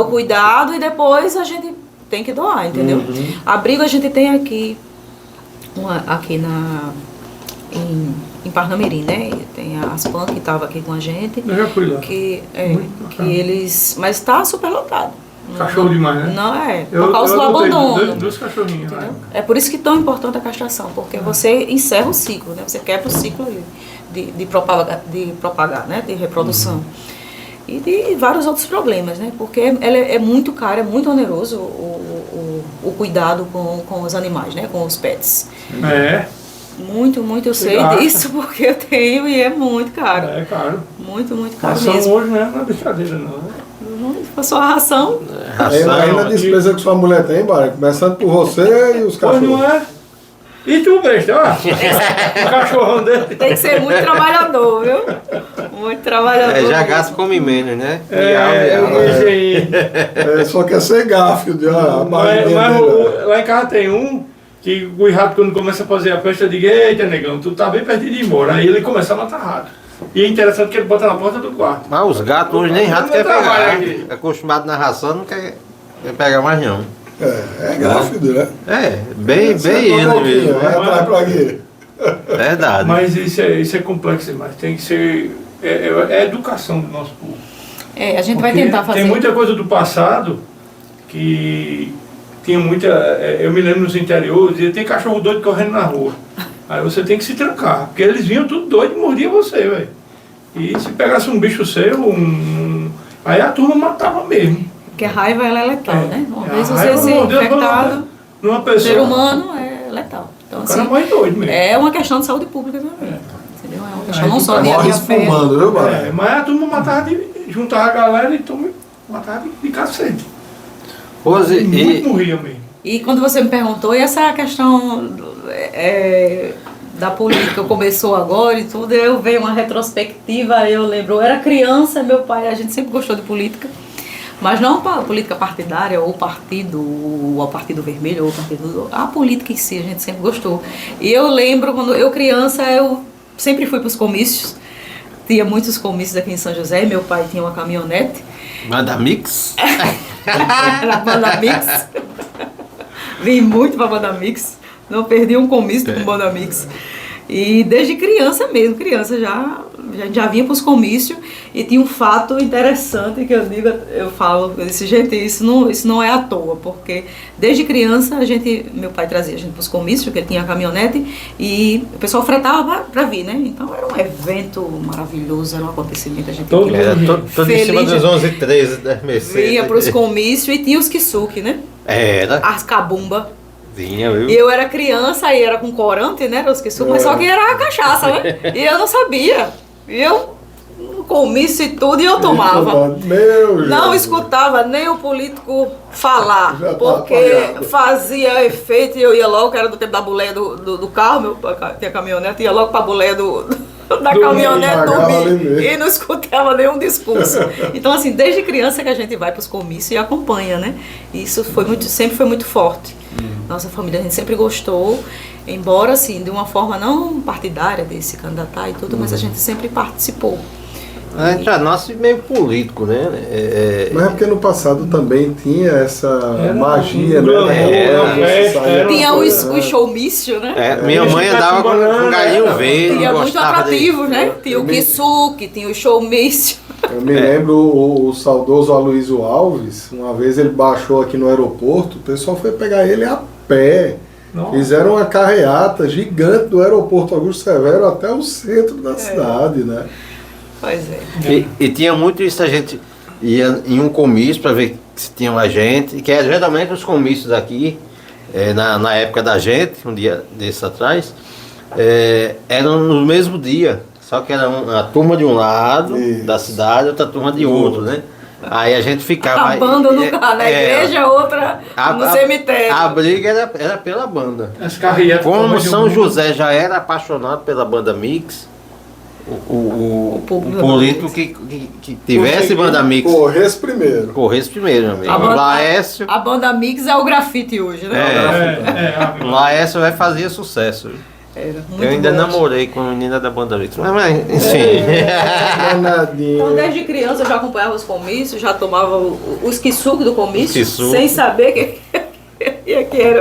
cuidado e depois a gente tem que doar, entendeu? Abrigo a gente tem aqui em Parnamirim, né? Tem a Aspan que estava aqui com a gente. Eu já fui lá. Mas está superlotado. Cachorro demais, né? Não é, por causa do abandono. Dois cachorrinhos. Né? É por isso que é tão importante a castração, porque você encerra o ciclo, né? Você quebra o ciclo de propagar, né? De reprodução. E de vários outros problemas, né? Porque é muito caro, é muito oneroso o cuidado com os animais, né? Com os pets. É. Muito, eu sei disso, porque eu tenho e é muito caro. É caro. Muito caro Ração mesmo. hoje não é uma brincadeira, não. Passou a ração. Ainda a despesa que sua mulher tem, Bara, começando por você e os Pois cachorros. não é? E tu, besta, ó. O cachorrão dele. Tem que ser muito trabalhador, viu? Muito trabalhador. Já gasto come menos, né? Só quer ser Garfield, Mas lá em casa tem um que o rato, quando começa a fazer a festa, eu digo: eita, negão, tu tá bem pertinho de ir embora. Aí ele começa a matar rato. E é interessante que ele bota na porta do quarto. Mas os gatos hoje nem rato Não quer trabalha pegar. aqui. Acostumado na ração, não quer pegar mais não. É Garfield, né? Bem ele mesmo. Vai atrás pra quê? Verdade. Mas isso é complexo demais. Tem que ser. É a educação do nosso povo. A gente vai Porque tentar fazer. Tem muita coisa do passado que tinha muita. Eu me lembro nos interiores, e tem cachorro doido correndo na rua. Aí você tem que se trancar, porque eles vinham tudo doido e mordiam você, velho. E se pegasse um bicho seu, aí a turma matava mesmo. Porque a raiva ela é letal, né? Uma vez A você raiva, ser meu Deus, infectado, numa pessoa. ser humano é letal. Então, O cara assim, morre doido mesmo. é uma questão de saúde pública também. Entendeu? É uma questão Aí não tu só de Morre fé. espumando, viu, Bara? Mas a turma matava juntava a galera e matava de cacete. Rose, Muito morria mesmo. E quando você me perguntou, e essa questão da política começou agora e tudo, eu veio uma retrospectiva, eu lembro, eu era criança, meu pai, a gente sempre gostou de política, mas não a política partidária, ou partido vermelho, ou partido... A política em si, a gente sempre gostou. E eu lembro, quando eu criança, eu sempre fui para os comícios, tinha muitos comícios aqui em São José, meu pai tinha uma caminhonete. Banda Mix? Era Banda Mix. Vim muito pra Banda Mix. Não perdi um comício com Banda Mix. E desde criança mesmo, já vinha pros comícios. E tinha um fato interessante que eu falo desse jeito, isso não é à toa, porque desde criança meu pai trazia a gente pros comícios, porque ele tinha a caminhonete, e o pessoal fretava pra vir, né? Então era um evento maravilhoso, era um acontecimento, a gente Todo ia Era todo em cima Feliz. dos 11 e 13 da Mercedes. vinha pros comícios e tinha os kisuke, né? Era. As cabumba. Vinha, viu? E eu era criança, aí era com corante, né? Os kisuke, mas só que era a cachaça, né? E eu não sabia. E eu comício e tudo e eu tomava. Meu Não Jesus. escutava nem o político falar, Já tá porque apagado. fazia efeito e eu ia logo, que era do tempo da boleia do carro, meu pai tinha caminhonete, ia logo pra boleia da caminhonete pagava ali dormir mesmo. e não escutava nenhum discurso. Então, assim, desde criança que a gente vai pros comícios e acompanha, né? Isso sempre foi muito forte. Nossa família, a gente sempre gostou, embora, assim, de uma forma não partidária de se candidatar e tudo, mas a gente sempre participou. A gente já nasce meio político, né? Mas é porque no passado também tinha essa magia, glamour, né? era Tinha uma o showmício, né? Minha mãe andava com galinho verde. Tinha muito gostava atrativo, né? Tinha o kisuke, tinha o showmício. Eu me lembro o saudoso Aloysio Alves, uma vez ele baixou aqui no aeroporto, o pessoal foi pegar ele a pé. Nossa. Fizeram uma carreata gigante do aeroporto Augusto Severo até o centro da cidade, né? Pois é. E tinha muito isso, a gente ia em um comício para ver se tinha mais gente, que é geralmente os comícios aqui na época da gente, um dia desse atrás, eram no mesmo dia, só que era a turma de um lado da cidade, outra turma de outro, né? Aí a gente ficava... A banda na igreja, outra no cemitério. A briga era pela banda. As carreatas. Como São José já era apaixonado pela banda mix, o político que tivesse banda mix corresse primeiro, meu amigo. Laércio, a banda mix é o grafite hoje, né? Laércio vai fazer sucesso. Eu ainda namorei com a menina da banda mix, mas enfim. Então desde criança eu já acompanhava os comícios, já tomava os quissucos do comício, sem saber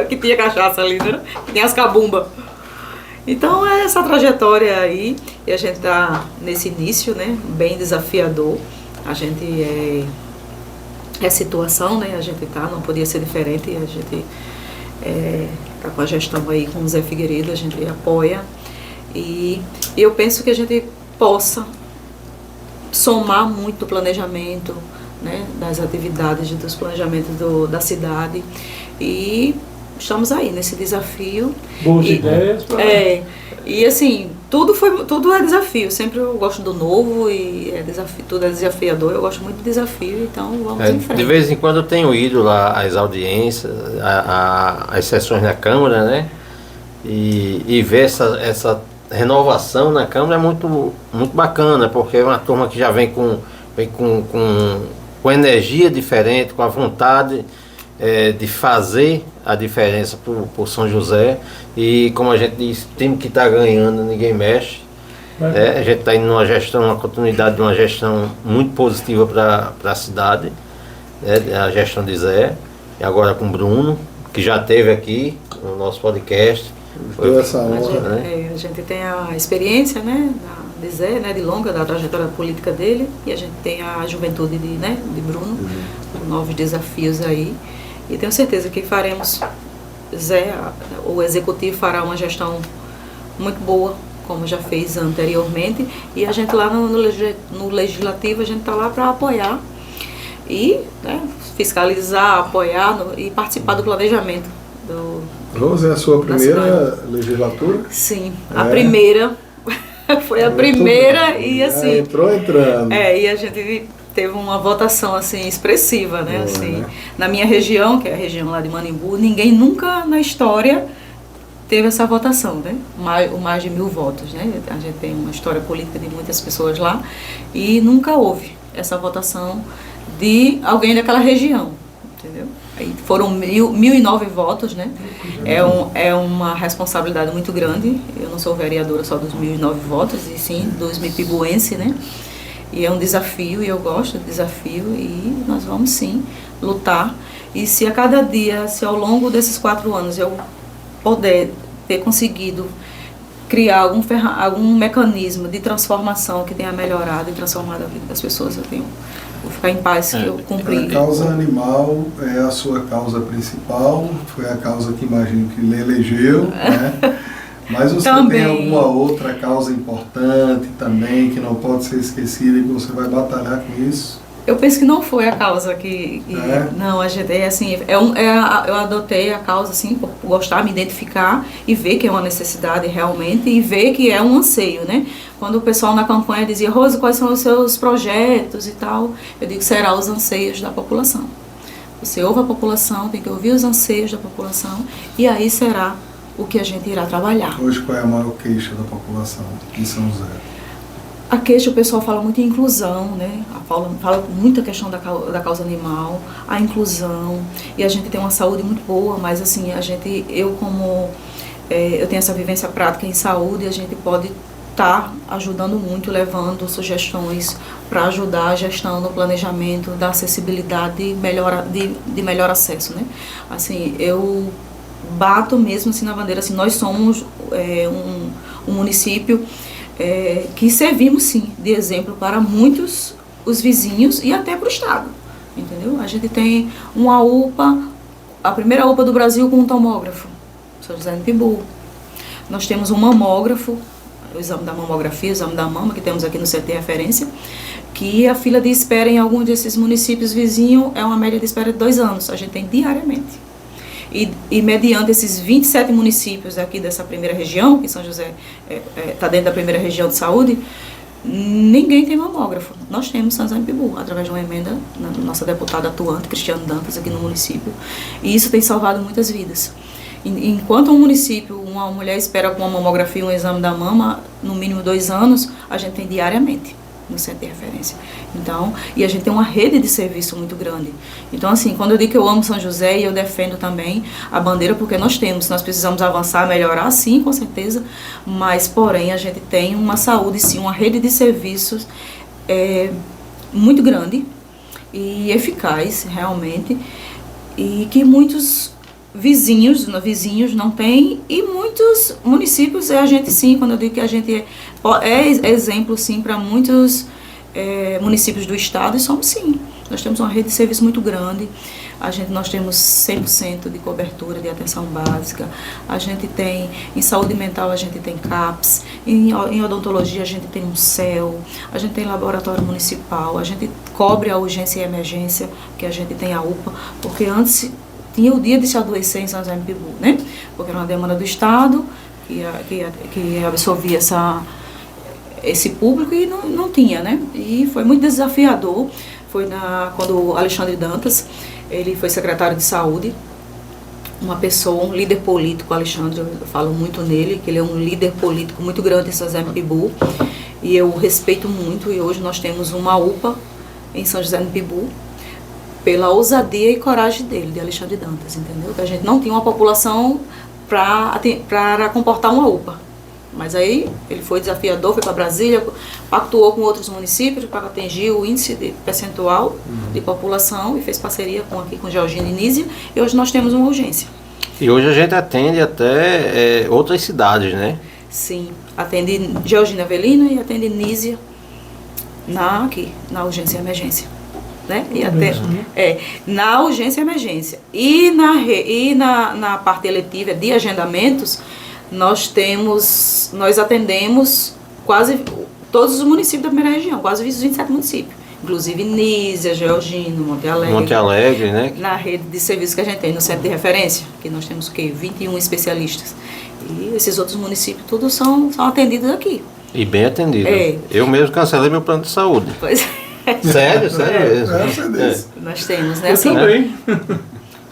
que tinha cachaça ali, né? Que tinha as cabumbas. Então é essa trajetória aí, e a gente tá nesse início, né, bem desafiador. A gente é situação, né, a gente não podia ser diferente, a gente tá com a gestão aí com o Zé Figueiredo, a gente apoia, e eu penso que a gente possa somar muito o planejamento, né, das atividades, dos planejamentos da cidade, e estamos aí nesse desafio. Boas ideias. E assim, tudo é desafio. Sempre eu gosto do novo e tudo é desafiador. Eu gosto muito de desafio, então vamos em frente. De vez em quando eu tenho ido lá às audiências, às sessões na Câmara, né? E ver essa renovação na Câmara é muito, muito bacana, porque é uma turma que já vem com energia diferente, com a vontade de fazer a diferença por São José, e como a gente diz, time que está ganhando, ninguém mexe. A gente está indo numa gestão, uma continuidade de uma gestão muito positiva para a cidade, a gestão de Zé, e agora com o Bruno, que já esteve aqui no nosso podcast. A gente tem a experiência, né, de Zé, né, de longa, da trajetória política dele, e a gente tem a juventude de Bruno, com novos desafios aí. E tenho certeza que faremos, o executivo fará uma gestão muito boa, como já fez anteriormente, e a gente lá no legislativo, a gente está lá para apoiar e, né, fiscalizar, apoiar e participar do planejamento. Rose, é a sua primeira legislatura? Sim, a primeira, foi a primeira e assim... entrando. E a gente teve uma votação assim expressiva, né? Na minha região, que é a região lá de Manimbu, ninguém nunca na história teve essa votação, né? Mais de 1000 votos, né? A gente tem uma história política de muitas pessoas lá e nunca houve essa votação de alguém daquela região, entendeu? Aí foram 1009 votos, né? É uma responsabilidade muito grande. Eu não sou vereadora só dos 1009 votos, e sim dos mipibuenses, né? E é um desafio, e eu gosto do desafio, e nós vamos sim lutar. E se a cada dia, se ao longo desses 4 anos eu puder ter conseguido criar algum mecanismo de transformação que tenha melhorado e transformado a vida das pessoas, vou ficar em paz que eu cumpri. A causa animal é a sua causa principal, foi a causa que imagino que lhe elegeu, né? Mas você tem alguma outra causa importante também, que não pode ser esquecida e que você vai batalhar com isso? Eu penso que não foi a causa não, a gente assim, eu adotei a causa assim, por gostar, me identificar e ver que é uma necessidade realmente, e ver que é um anseio, né? Quando o pessoal na campanha dizia: Rose, quais são os seus projetos e tal, eu digo: será os anseios da população. Você ouve a população, tem que ouvir os anseios da população, e aí será o que a gente irá trabalhar. Hoje, qual é a maior queixa da população em São José? A queixa, o pessoal fala muito em inclusão, né? Fala muito a questão da causa animal, a inclusão, e a gente tem uma saúde muito boa, mas assim, eu tenho essa vivência prática em saúde, a gente pode estar ajudando muito, levando sugestões para ajudar a gestão no planejamento da acessibilidade de melhor acesso, né? Assim, eu bato mesmo assim na bandeira, assim, nós somos um município que servimos sim de exemplo para muitos os vizinhos e até para o estado, entendeu? A gente tem uma UPA, a primeira UPA do Brasil com um tomógrafo, São José do Pibu. Nós temos um mamógrafo, o exame da mamografia, o exame da mama, que temos aqui no CT Referência, que a fila de espera em alguns desses municípios vizinhos é uma média de espera de 2 anos, a gente tem diariamente. e mediante esses 27 municípios aqui dessa primeira região, que São José está dentro da primeira região de saúde, ninguém tem mamógrafo. Nós temos São José do Pibu, através de uma emenda da nossa deputada atuante, Cristiano Dantas, aqui no município. E isso tem salvado muitas vidas. Enquanto um município, uma mulher espera com uma mamografia, um exame da mama, no mínimo 2 anos, a gente tem diariamente no centro de referência. Então, e a gente tem uma rede de serviço muito grande. Então, assim, quando eu digo que eu amo São José, e eu defendo também a bandeira, porque nós precisamos avançar, melhorar, sim, com certeza, mas, porém, a gente tem uma saúde, sim, uma rede de serviços muito grande e eficaz, realmente, e que muitos vizinhos não têm, e muitos municípios, a gente sim, quando eu digo que a gente é exemplo sim para muitos municípios do estado, e somos sim. Nós temos uma rede de serviço muito grande, nós temos 100% de cobertura de atenção básica, a gente tem, em saúde mental a gente tem CAPS, em odontologia a gente tem um CEL, a gente tem laboratório municipal, a gente cobre a urgência e emergência, que a gente tem a UPA, porque antes tinha o dia de se adoecer em São José do Pibu, né? Porque era uma demanda do Estado que absorvia esse público e não tinha, né? E foi muito desafiador. Foi quando o Alexandre Dantas, ele foi secretário de saúde, uma pessoa, um líder político, Alexandre, eu falo muito nele, que ele é um líder político muito grande em São José do Pibu, e eu respeito muito, e hoje nós temos uma UPA em São José do Pibu, pela ousadia e coragem dele, de Alexandre Dantas, entendeu? Que a gente não tinha uma população para comportar uma UPA. Mas aí ele foi desafiador, foi para Brasília, pactuou com outros municípios para atingir o índice de percentual de população e fez parceria com Georgina e Nísia, e hoje nós temos uma urgência. E hoje a gente atende até outras cidades, né? Sim, atende Georgina Avelino e atende Nísia na urgência e emergência. Né? E até, na urgência e emergência. E na parte eletiva de agendamentos, nós atendemos quase todos os municípios da primeira região, quase os 27 municípios. Inclusive Nísia, Georgino, Monte Alegre, né? Na rede de serviços que a gente tem no centro de referência, que nós temos 21 especialistas. E esses outros municípios todos são atendidos aqui. E bem atendidos. Eu mesmo cancelei meu plano de saúde. Pois é. Sério mesmo. Nós temos, né? Eu Assim, também.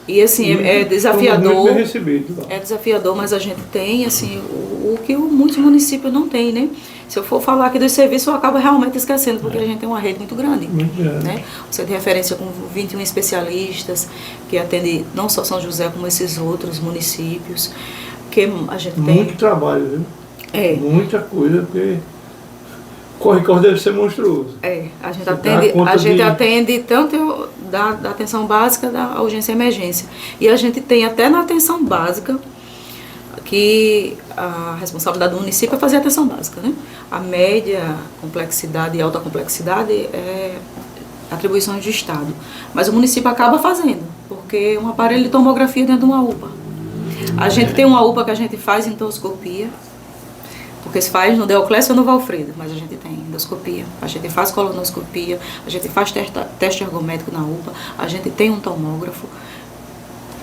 E assim, é desafiador. Muito bem recebido. É desafiador, mas a gente tem, assim, o que muitos municípios não têm, né? Se eu for falar aqui dos serviços, eu acabo realmente esquecendo, porque a gente tem uma rede muito grande. Né? Você tem referência com 21 especialistas, que atendem não só São José, como esses outros municípios. Que a gente tem. Muito trabalho, viu? Muita coisa, porque corre deve ser monstruoso. A gente atende tanto da atenção básica, da urgência e emergência. E a gente tem até na atenção básica, que a responsabilidade do município é fazer a atenção básica, né? A média complexidade e alta complexidade é atribuições do Estado. Mas o município acaba fazendo, porque um aparelho de tomografia dentro de uma UPA. A gente tem uma UPA que a gente faz endoscopia, porque se faz no Deoclésio ou no Valfredo, mas a gente tem endoscopia, a gente faz colonoscopia, a gente faz teste ergométrico na UPA, a gente tem um tomógrafo.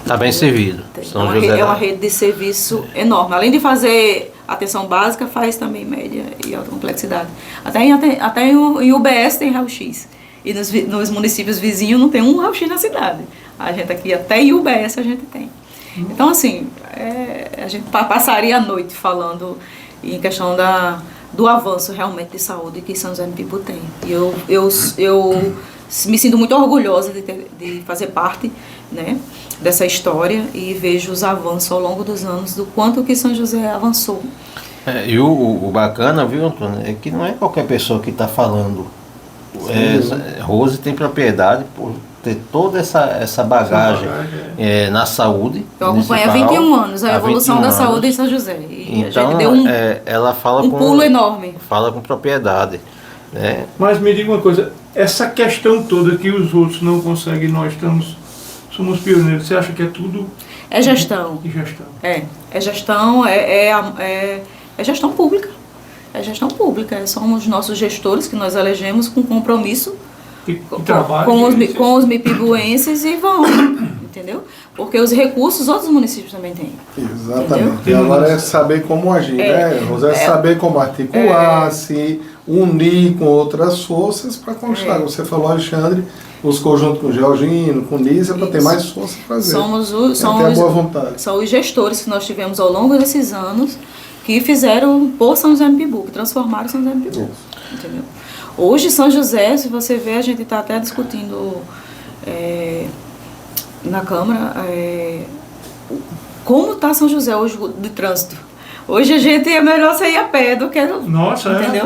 Está bem servido. É uma rede de serviço enorme. Além de fazer atenção básica, faz também média e alta complexidade. Até em UBS tem raio-x. E nos municípios vizinhos não tem um raio-x na cidade. A gente aqui, até em UBS a gente tem. Então, assim, a gente passaria a noite falando em questão do avanço realmente de saúde que São José do Pibu tem. E eu me sinto muito orgulhosa de fazer parte, né, dessa história, e vejo os avanços ao longo dos anos do quanto que São José avançou. E o bacana, viu, Antônio, é que não é qualquer pessoa que está falando. Rose tem propriedade por ter toda essa bagagem na saúde. Eu acompanho há 21 anos a evolução da saúde em São José. E então, a gente deu ela fala um pulo enorme. Fala com propriedade. Né? Mas me diga uma coisa, essa questão toda que os outros não conseguem, nós somos pioneiros, você acha que é tudo? É gestão. É gestão, é gestão pública. É gestão pública. São os nossos gestores que nós elegemos com compromisso com os mipibuenses e vão. entendeu? Porque os recursos outros municípios também têm. Exatamente. Entendeu? E agora é saber como agir, né, Rosé? Saber como articular, se unir com outras forças para conquistar. Você falou, Alexandre, buscou junto com o Georgino, com o Nízia, para ter mais força para fazer. Ter a boa vontade. São os gestores que nós tivemos ao longo desses anos que fizeram por São José do Pibu, que transformaram São José do Pibu. Entendeu? Hoje, São José, se você vê, a gente está até discutindo na Câmara como está São José hoje de trânsito. Hoje a gente é melhor sair a pé do que... Nossa, entendeu?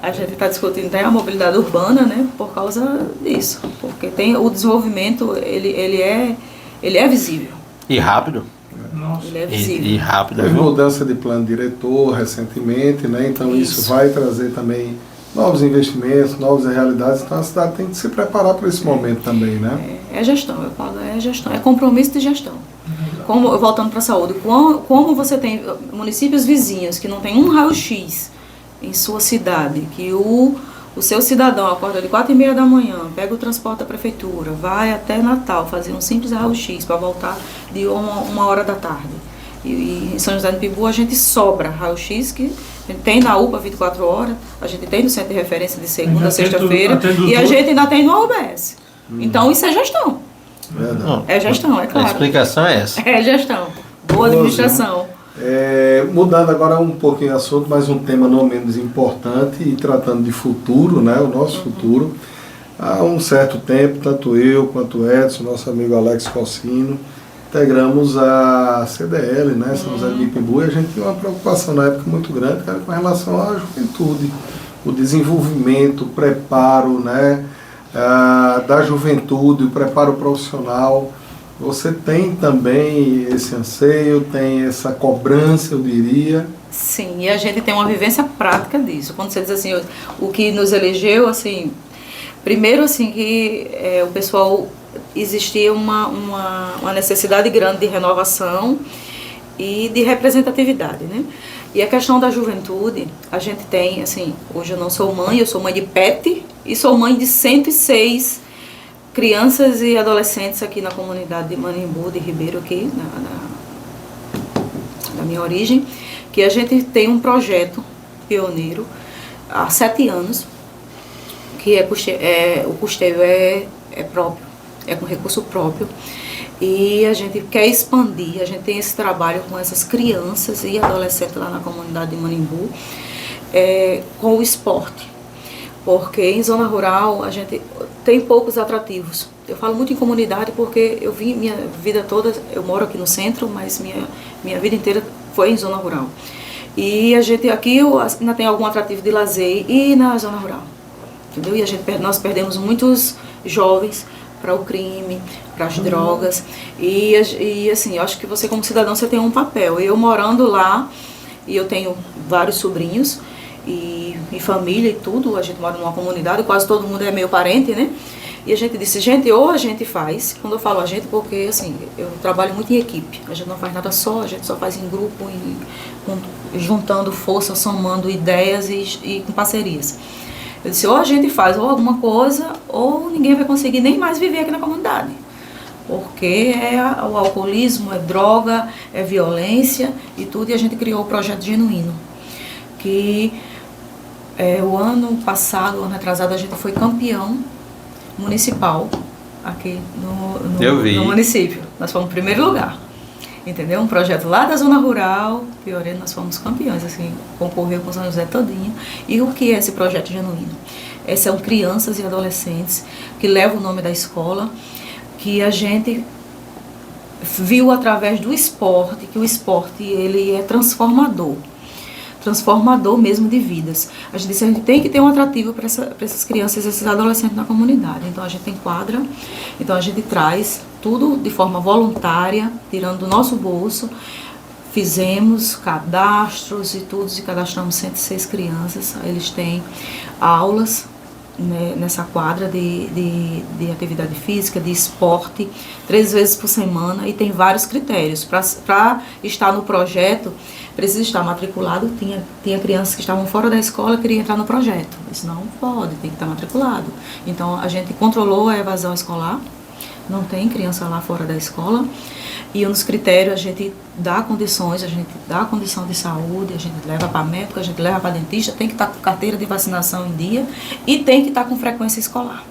A gente está discutindo até a mobilidade urbana, né, por causa disso. Porque tem o desenvolvimento, ele é visível. E rápido. Nossa. Ele é visível. E rápido. Teve mudança de plano diretor recentemente, né? Então isso vai trazer também novos investimentos, novas realidades. Então a cidade tem que se preparar para esse momento também, né? É gestão, eu falo, é gestão, é compromisso de gestão. Voltando para a saúde, como você tem municípios vizinhos que não tem um raio-x em sua cidade, que o seu cidadão acorda de 4h30 da manhã, pega o transporte da prefeitura, vai até Natal fazer um simples raio-x para voltar de 1h da tarde. E em São José do Pibu a gente sobra raio-x que a gente tem na UPA 24 horas, a gente tem no centro de referência de segunda a sexta-feira e a gente ainda tem no UBS. Então isso é gestão. Verdade. É gestão, é claro. A explicação é essa. É gestão. Boa administração. Mudando agora um pouquinho o assunto, mas um tema não menos importante e tratando de futuro, né, o nosso futuro. Há um certo tempo, tanto eu quanto o Edson, nosso amigo Alex Cossino, integramos a CDL, né, São José do Pibu, e a gente tinha uma preocupação na época muito grande, cara, com relação à juventude, o desenvolvimento, o preparo, né, da juventude, o preparo profissional. Você tem também esse anseio, tem essa cobrança, eu diria? Sim, e a gente tem uma vivência prática disso. Quando você diz assim, o que nos elegeu, assim, primeiro assim que o pessoal existia uma necessidade grande de renovação e de representatividade, né? E a questão da juventude, a gente tem, assim, hoje eu não sou mãe, eu sou mãe de pet e sou mãe de 106 crianças e adolescentes aqui na comunidade de Manimbu, de Ribeiro, aqui, da minha origem, que a gente tem um projeto pioneiro há 7 anos, que o custeio é próprio, é com recurso próprio, e a gente quer expandir, a gente tem esse trabalho com essas crianças e adolescentes lá na comunidade de Manimbu, com o esporte. Porque em zona rural a gente tem poucos atrativos. Eu falo muito em comunidade porque eu vim minha vida toda, eu moro aqui no centro, mas minha vida inteira foi em zona rural. E a gente aqui ainda tem algum atrativo de lazer e na zona rural, entendeu? E nós perdemos muitos jovens para o crime, para as drogas. E assim, eu acho que você como cidadão você tem um papel. Eu morando lá, e eu tenho vários sobrinhos, e família e tudo, a gente mora numa comunidade, quase todo mundo é meio parente, né? E a gente disse, gente, ou a gente faz, quando eu falo a gente, porque assim, eu trabalho muito em equipe, a gente não faz nada só, a gente só faz em grupo, juntando força, somando ideias e com parcerias. Eu disse, ou a gente faz ou alguma coisa, ou ninguém vai conseguir nem mais viver aqui na comunidade. Porque o alcoolismo, é droga, é violência e tudo, e a gente criou o Projeto Genuíno, que o ano passado, o ano atrasado, a gente foi campeão municipal aqui no município. Nós fomos em primeiro lugar, entendeu? Um projeto lá da zona rural, Pioreno, nós fomos campeões, assim, concorreu com São José todinho. E o que é esse Projeto Genuíno? São crianças e adolescentes que levam o nome da escola, que a gente viu através do esporte, que o esporte ele é transformador mesmo de vidas. A gente disse, a gente tem que ter um atrativo para essas crianças e esses adolescentes na comunidade. Então a gente enquadra, então a gente traz tudo de forma voluntária, tirando do nosso bolso. Fizemos cadastros e tudo, e cadastramos 106 crianças. Eles têm aulas, né, nessa quadra de atividade física, de esporte, 3 vezes por semana, e tem vários critérios. Para estar no projeto, precisa estar matriculado. Tinha crianças que estavam fora da escola e queriam entrar no projeto. Isso não pode, tem que estar matriculado. Então a gente controlou a evasão escolar, não tem criança lá fora da escola. E um dos critérios, a gente dá condições, a gente dá condição de saúde, a gente leva para médico, a gente leva para dentista, tem que estar com carteira de vacinação em dia e tem que estar com frequência escolar.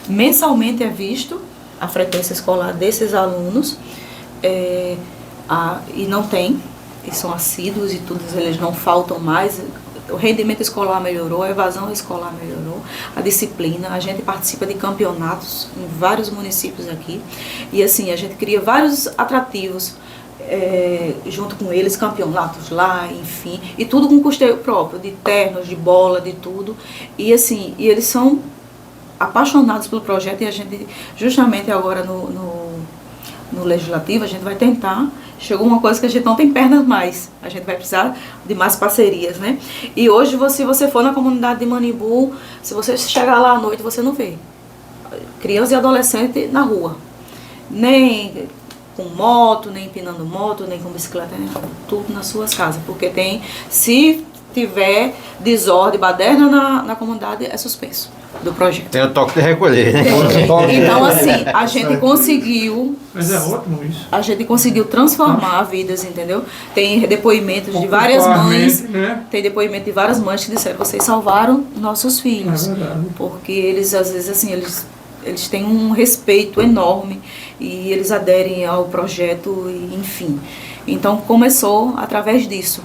Mensalmente é visto a frequência escolar desses alunos, e não tem, e são assíduos e todos eles não faltam mais. O rendimento escolar melhorou, a evasão escolar melhorou, a disciplina, a gente participa de campeonatos em vários municípios aqui, e assim, a gente cria vários atrativos junto com eles, campeonatos lá, enfim, e tudo com custeio próprio, de ternos, de bola, de tudo, e assim, e eles são apaixonados pelo projeto, e a gente, justamente agora no Legislativo, a gente vai tentar. Chegou uma coisa que a gente não tem pernas mais, a gente vai precisar de mais parcerias, né? E hoje, se você for na comunidade de Manibu, se você chegar lá à noite, você não vê criança e adolescente na rua, nem com moto, nem empinando moto, nem com bicicleta, nem tudo nas suas casas, porque tem, se tiver desordem, baderna na comunidade, é suspenso do projeto. Tem o toque de recolher, né? Então, assim, a gente conseguiu... Mas é ótimo isso. A gente conseguiu transformar vidas, entendeu? Tem depoimentos de várias mães, né? Tem depoimento de várias mães que disseram, vocês salvaram nossos filhos. É verdade. Porque eles, às vezes, assim, eles têm um respeito enorme e eles aderem ao projeto, e, enfim. Então, começou através disso.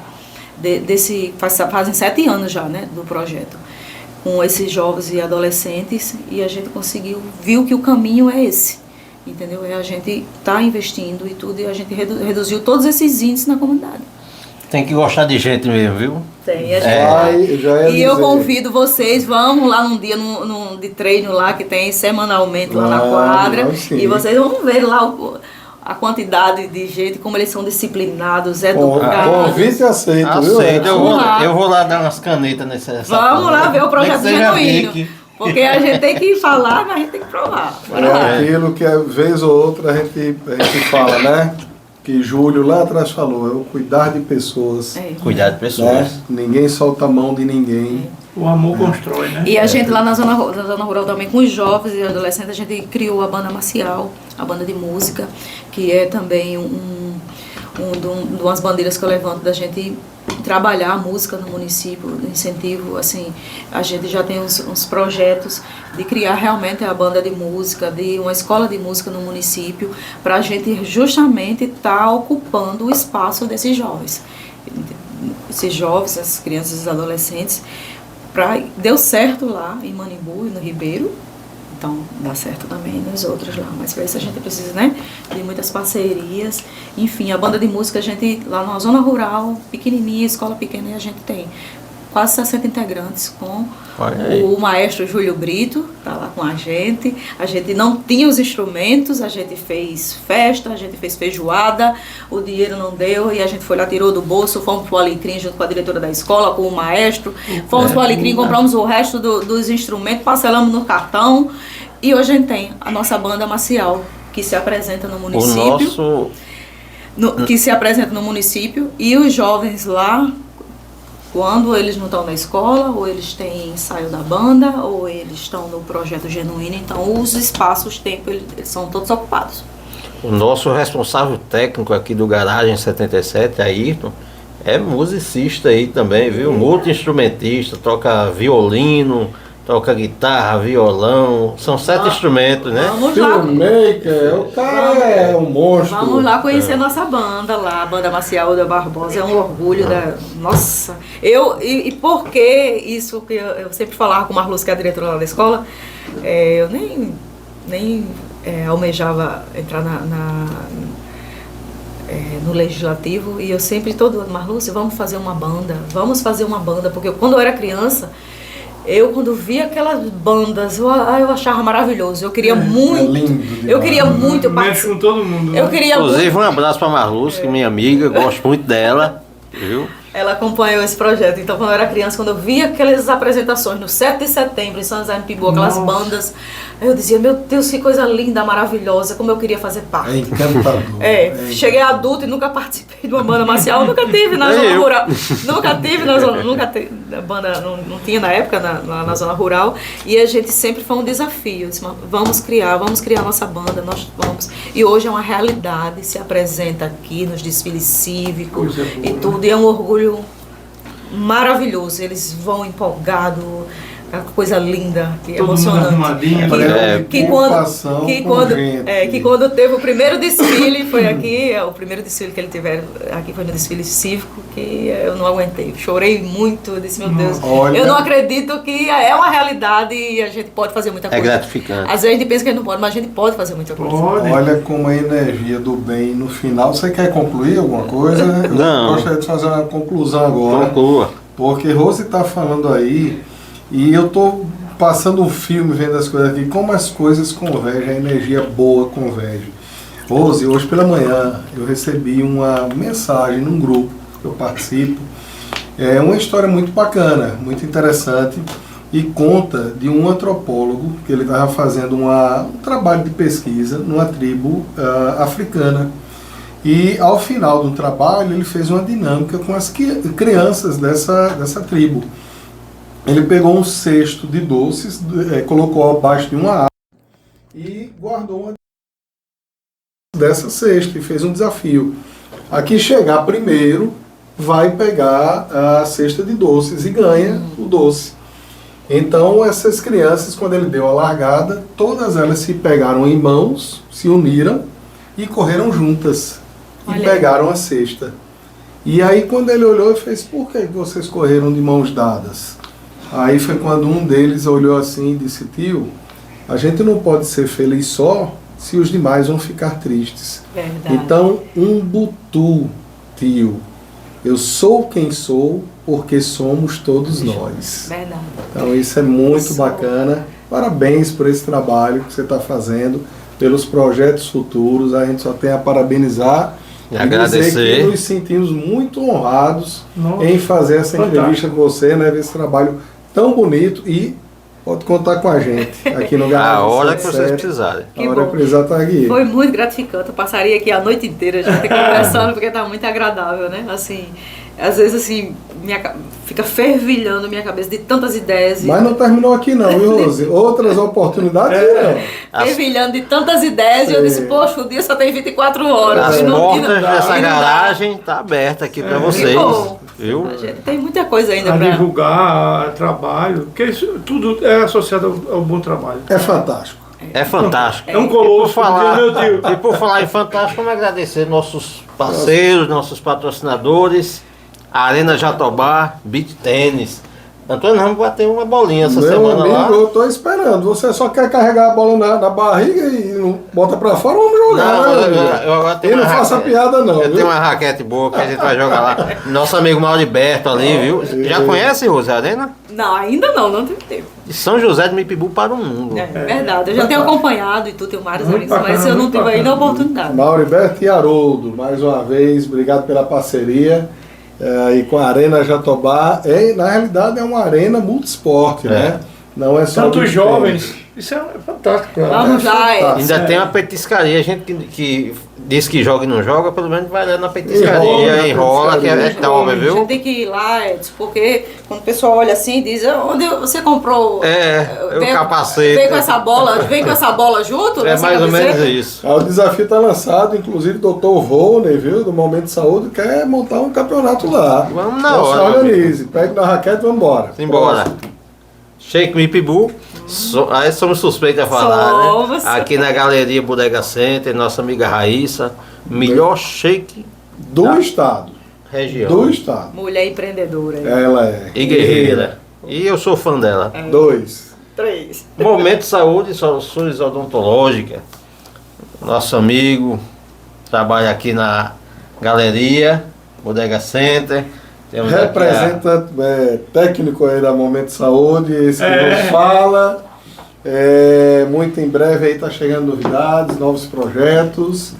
Fazem 7 anos já, né, do projeto, com esses jovens e adolescentes, e a gente viu que o caminho é esse, entendeu? A gente está investindo e tudo, e a gente reduziu todos esses índices na comunidade. Tem que gostar de gente mesmo, viu? Tem, a gente E eu convido vocês, vamos lá num dia de treino lá, que tem semanalmente lá na quadra, e vocês vão ver lá a quantidade de gente, como eles são disciplinados, educados. Convite aceito, viu? Aceito, eu vou lá dar umas canetas nessa. Vamos lá ver o projeto genuíno. Pique. Porque a gente tem que falar, mas a gente tem que provar. Aquilo que, vez ou outra, a gente fala, né? Que Júlio lá atrás falou, é o cuidar de pessoas. Cuidar de pessoas. Né? Ninguém solta a mão de ninguém. O amor constrói, né? E a gente lá na zona rural também, com os jovens e adolescentes, a gente criou a banda marcial, a banda de música, que é também de umas bandeiras que eu levanto da gente trabalhar a música no município, incentivo, assim, a gente já tem uns projetos de criar realmente a banda de música, de uma escola de música no município, para a gente justamente estar ocupando o espaço desses jovens. Esses jovens, essas crianças e os adolescentes, deu certo lá em Manibu e no Ribeiro, então dá certo também nos outros lá, mas para isso a gente precisa, né, de muitas parcerias. Enfim, a banda de música, a gente lá na zona rural, pequenininha, escola pequena, e a gente tem quase 60 integrantes com o maestro Júlio Brito, tá lá com a gente não tinha os instrumentos, a gente fez festa, a gente fez feijoada, o dinheiro não deu, e a gente foi lá, tirou do bolso, fomos pro Alecrim junto com a diretora da escola, com o maestro, fomos pro Alecrim, compramos o resto dos instrumentos, parcelamos no cartão, e hoje a gente tem a nossa banda marcial, que se apresenta no município, que se apresenta no município, e os jovens lá, quando eles não estão na escola, ou eles têm ensaio da banda, ou eles estão no projeto genuíno, então os espaços, os tempos, eles são todos ocupados. O nosso responsável técnico aqui do Garagem 77, Ayrton, é musicista aí também, viu? Multi-instrumentista, toca violino, toca guitarra, violão, são 7 instrumentos, né? Vamos lá. Filmmaker, o cara é um monstro. Vamos lá conhecer nossa banda lá, a banda marcial da Barbosa, é um orgulho da... Nossa! E por que isso que eu sempre falava com o Marluz, que é a diretora lá da escola, eu nem almejava entrar no Legislativo, e eu sempre, todo ano, Marluz, vamos fazer uma banda, porque quando eu era criança, quando via aquelas bandas, eu achava maravilhoso. Eu queria muito. Eu queria muito Mexe com todo mundo. Eu queria Inclusive, um abraço para a Marluz, que é minha amiga, gosto muito dela, viu? Ela acompanhou esse projeto. Então, quando eu era criança, quando eu via aquelas apresentações no 7 de setembro, em São José do Pibu, aquelas bandas, eu dizia, meu Deus, que coisa linda, maravilhosa, como eu queria fazer parte. É encantador. Cheguei adulto e nunca participei de uma banda marcial, nunca tive na zona rural. Nunca tive na zona, a banda não tinha na época na zona rural. E a gente sempre foi um desafio. Disse, vamos criar nossa banda, nós vamos. E hoje é uma realidade, se apresenta aqui nos desfiles cívicos e tudo, e é um orgulho maravilhoso. Eles vão empolgados, a coisa linda, que todo emocionante. Que quando teve o primeiro desfile, foi aqui, o primeiro desfile que ele tiver aqui foi no desfile cívico, que eu não aguentei. Chorei muito, eu disse, meu Deus, eu não acredito que é uma realidade e a gente pode fazer muita coisa. É gratificante. Às vezes a gente pensa que a gente não pode, mas a gente pode fazer muita coisa. Olha como a energia do bem no final. Você quer concluir alguma coisa? Não. Eu gostaria de fazer uma conclusão agora. Conclua. Porque Rose está falando aí, e eu estou passando um filme vendo as coisas aqui, como as coisas convergem, a energia boa converge. Rose, hoje pela manhã eu recebi uma mensagem num grupo que eu participo, é uma história muito bacana, muito interessante, e conta de um antropólogo que ele estava fazendo um trabalho de pesquisa numa tribo africana. E ao final do trabalho ele fez uma dinâmica com as crianças dessa tribo. Ele pegou um cesto de doces, colocou abaixo de uma árvore e guardou uma dessa cesta e fez um desafio. A quem chegar primeiro vai pegar a cesta de doces e ganha o doce. Então essas crianças, quando ele deu a largada, todas elas se pegaram em mãos, se uniram e correram juntas. E pegaram a cesta. E aí quando ele olhou, ele fez, por que vocês correram de mãos dadas? Aí foi quando um deles olhou assim e disse, tio, a gente não pode ser feliz só se os demais vão ficar tristes. Verdade. Então, Umbutu, tio, eu sou quem sou porque somos todos nós. Verdade. Então isso é muito bacana. Parabéns por esse trabalho que você está fazendo, pelos projetos futuros. A gente só tem a parabenizar e agradecer. Dizer que nos sentimos muito honrados em fazer essa entrevista com você, né? Ver esse trabalho tão bonito e pode contar com a gente aqui no Garagem. A hora que vocês precisarem. A hora que precisar estar aqui. Foi muito gratificante. Eu passaria aqui a noite inteira a gente conversando, porque tá muito agradável, né? Assim, às vezes assim, fica fervilhando minha cabeça de tantas ideias. Mas não terminou aqui não, viu, Rose? Outras oportunidades fervilhando de tantas ideias e eu disse, poxa, o dia só tem 24 horas. As portas dessa garagem tá aberta aqui para vocês. Viu? A gente tem muita coisa ainda para divulgar trabalho, porque isso tudo é associado ao bom trabalho. É fantástico. É fantástico. É um colosso, meu tio. E por falar em fantástico, vamos agradecer nossos parceiros, nossos patrocinadores, a Arena Jatobá, Beach Tênis. Antônio, vamos bater uma bolinha essa semana amigo, lá. Eu tô esperando. Você só quer carregar a bola na barriga e não bota pra fora, vamos jogar. Não, eu agora tenho e não faça piada não, eu tenho uma raquete boa que a gente vai jogar lá. Nosso amigo Mauriberto ali, viu? Já conhece, Rose, a Arena? Não, ainda não tive tempo. De São José do Mipibu para o mundo. É verdade, eu já tenho acompanhado e tu tenho vários amigos, mas eu não tive ainda a oportunidade. Mauriberto e Haroldo, mais uma vez, obrigado pela parceria. E com a Arena Jatobá, na realidade é uma arena multisporte, né? Não é só tantos jovens, isso é fantástico. Vamos lá. Ainda tem uma petiscaria, a gente que diz que joga e não joga, pelo menos vai lá na petiscaria, enrola, que é top, viu? A gente tem que ir lá, Edson, porque quando o pessoal olha assim e diz, onde você comprou o capacete. Vem com essa bola junto? É mais ou menos isso. O desafio está lançado, inclusive o doutor Volney, viu, do Momento de Saúde, quer montar um campeonato lá. Vamos na hora. Se organize, pegue na raquete e vamos embora. Simbora. Shake Mipibu, aí somos suspeitos a falar, né? Aqui na Galeria Bodega Center, nossa amiga Raíssa, melhor shake do estado. Região. Do estado. Mulher empreendedora. Ela é. E guerreira. E eu sou fã dela. 2. 3. Momento de Saúde e Soluções Odontológicas. Nosso amigo trabalha aqui na Galeria Bodega Center. Temos representante técnico aí da Momento de Saúde, esse que nos fala. Muito em breve aí está chegando novidades, novos projetos.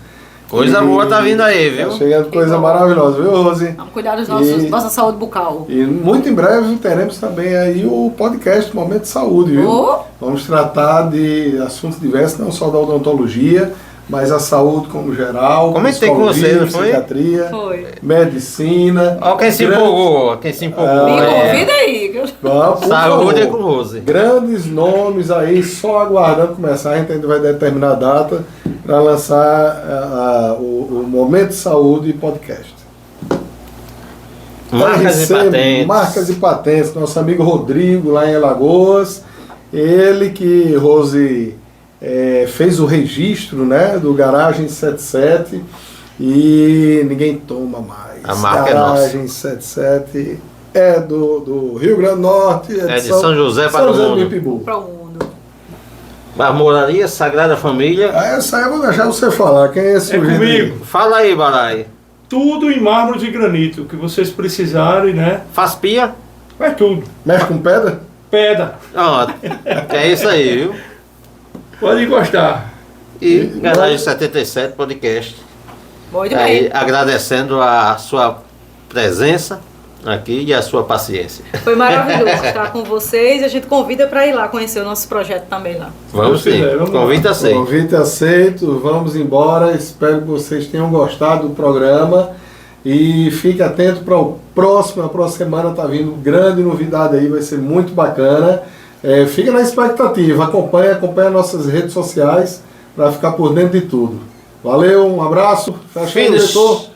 Coisa boa tá vindo aí, viu? Tá chegando coisa maravilhosa, viu, Rose? Vamos cuidar dos nossos, nossa saúde bucal. E muito em breve teremos também aí o podcast Momento de Saúde, viu? Oh. Vamos tratar de assuntos diversos, não só da odontologia, mas a saúde como geral, Comentei com você, não foi? psiquiatria, Foi. medicina. Ó, quem se empolgou, quem se empolgou. Me é. convida aí. Que eu... Vamos, por Saúde é favor. com Rose. Grandes nomes aí, só aguardando começar. A gente ainda vai determinar a data para lançar o Momento de Saúde podcast. Marcas RC, e patentes. Marcas e patentes. Nosso amigo Rodrigo, lá em Alagoas. Ele que, Rose, fez o registro, né, do Garagem 77 e ninguém toma mais. A marca é Garagem 77 é do Rio Grande do Norte. É de São José para o São José do mundo. Ipibu. Para o mundo. A Moraria Sagrada Família. Ah, essa aí eu vou deixar você falar. Quem é esse É sujeito aí? comigo. Fala aí, Balai. Tudo em mármore e granito, o que vocês precisarem, né? Faz pia? É tudo. Mexe com pedra? Pedra. Ó, é isso aí, viu? Pode encostar. E Garagem 77 Podcast. Muito Aí, bem. agradecendo a sua presença aqui e a sua paciência. Foi maravilhoso estar com vocês. A gente convida para ir lá conhecer o nosso projeto também lá. Vamos sim. Vamos lá. Convite aceito. Convite aceito, vamos embora. Espero que vocês tenham gostado do programa e fique atento para o próximo. A próxima semana está vindo grande novidade aí, vai ser muito bacana. Fica na expectativa, acompanha nossas redes sociais para ficar por dentro de tudo. Valeu, um abraço. Fecha aí, Finish. diretor.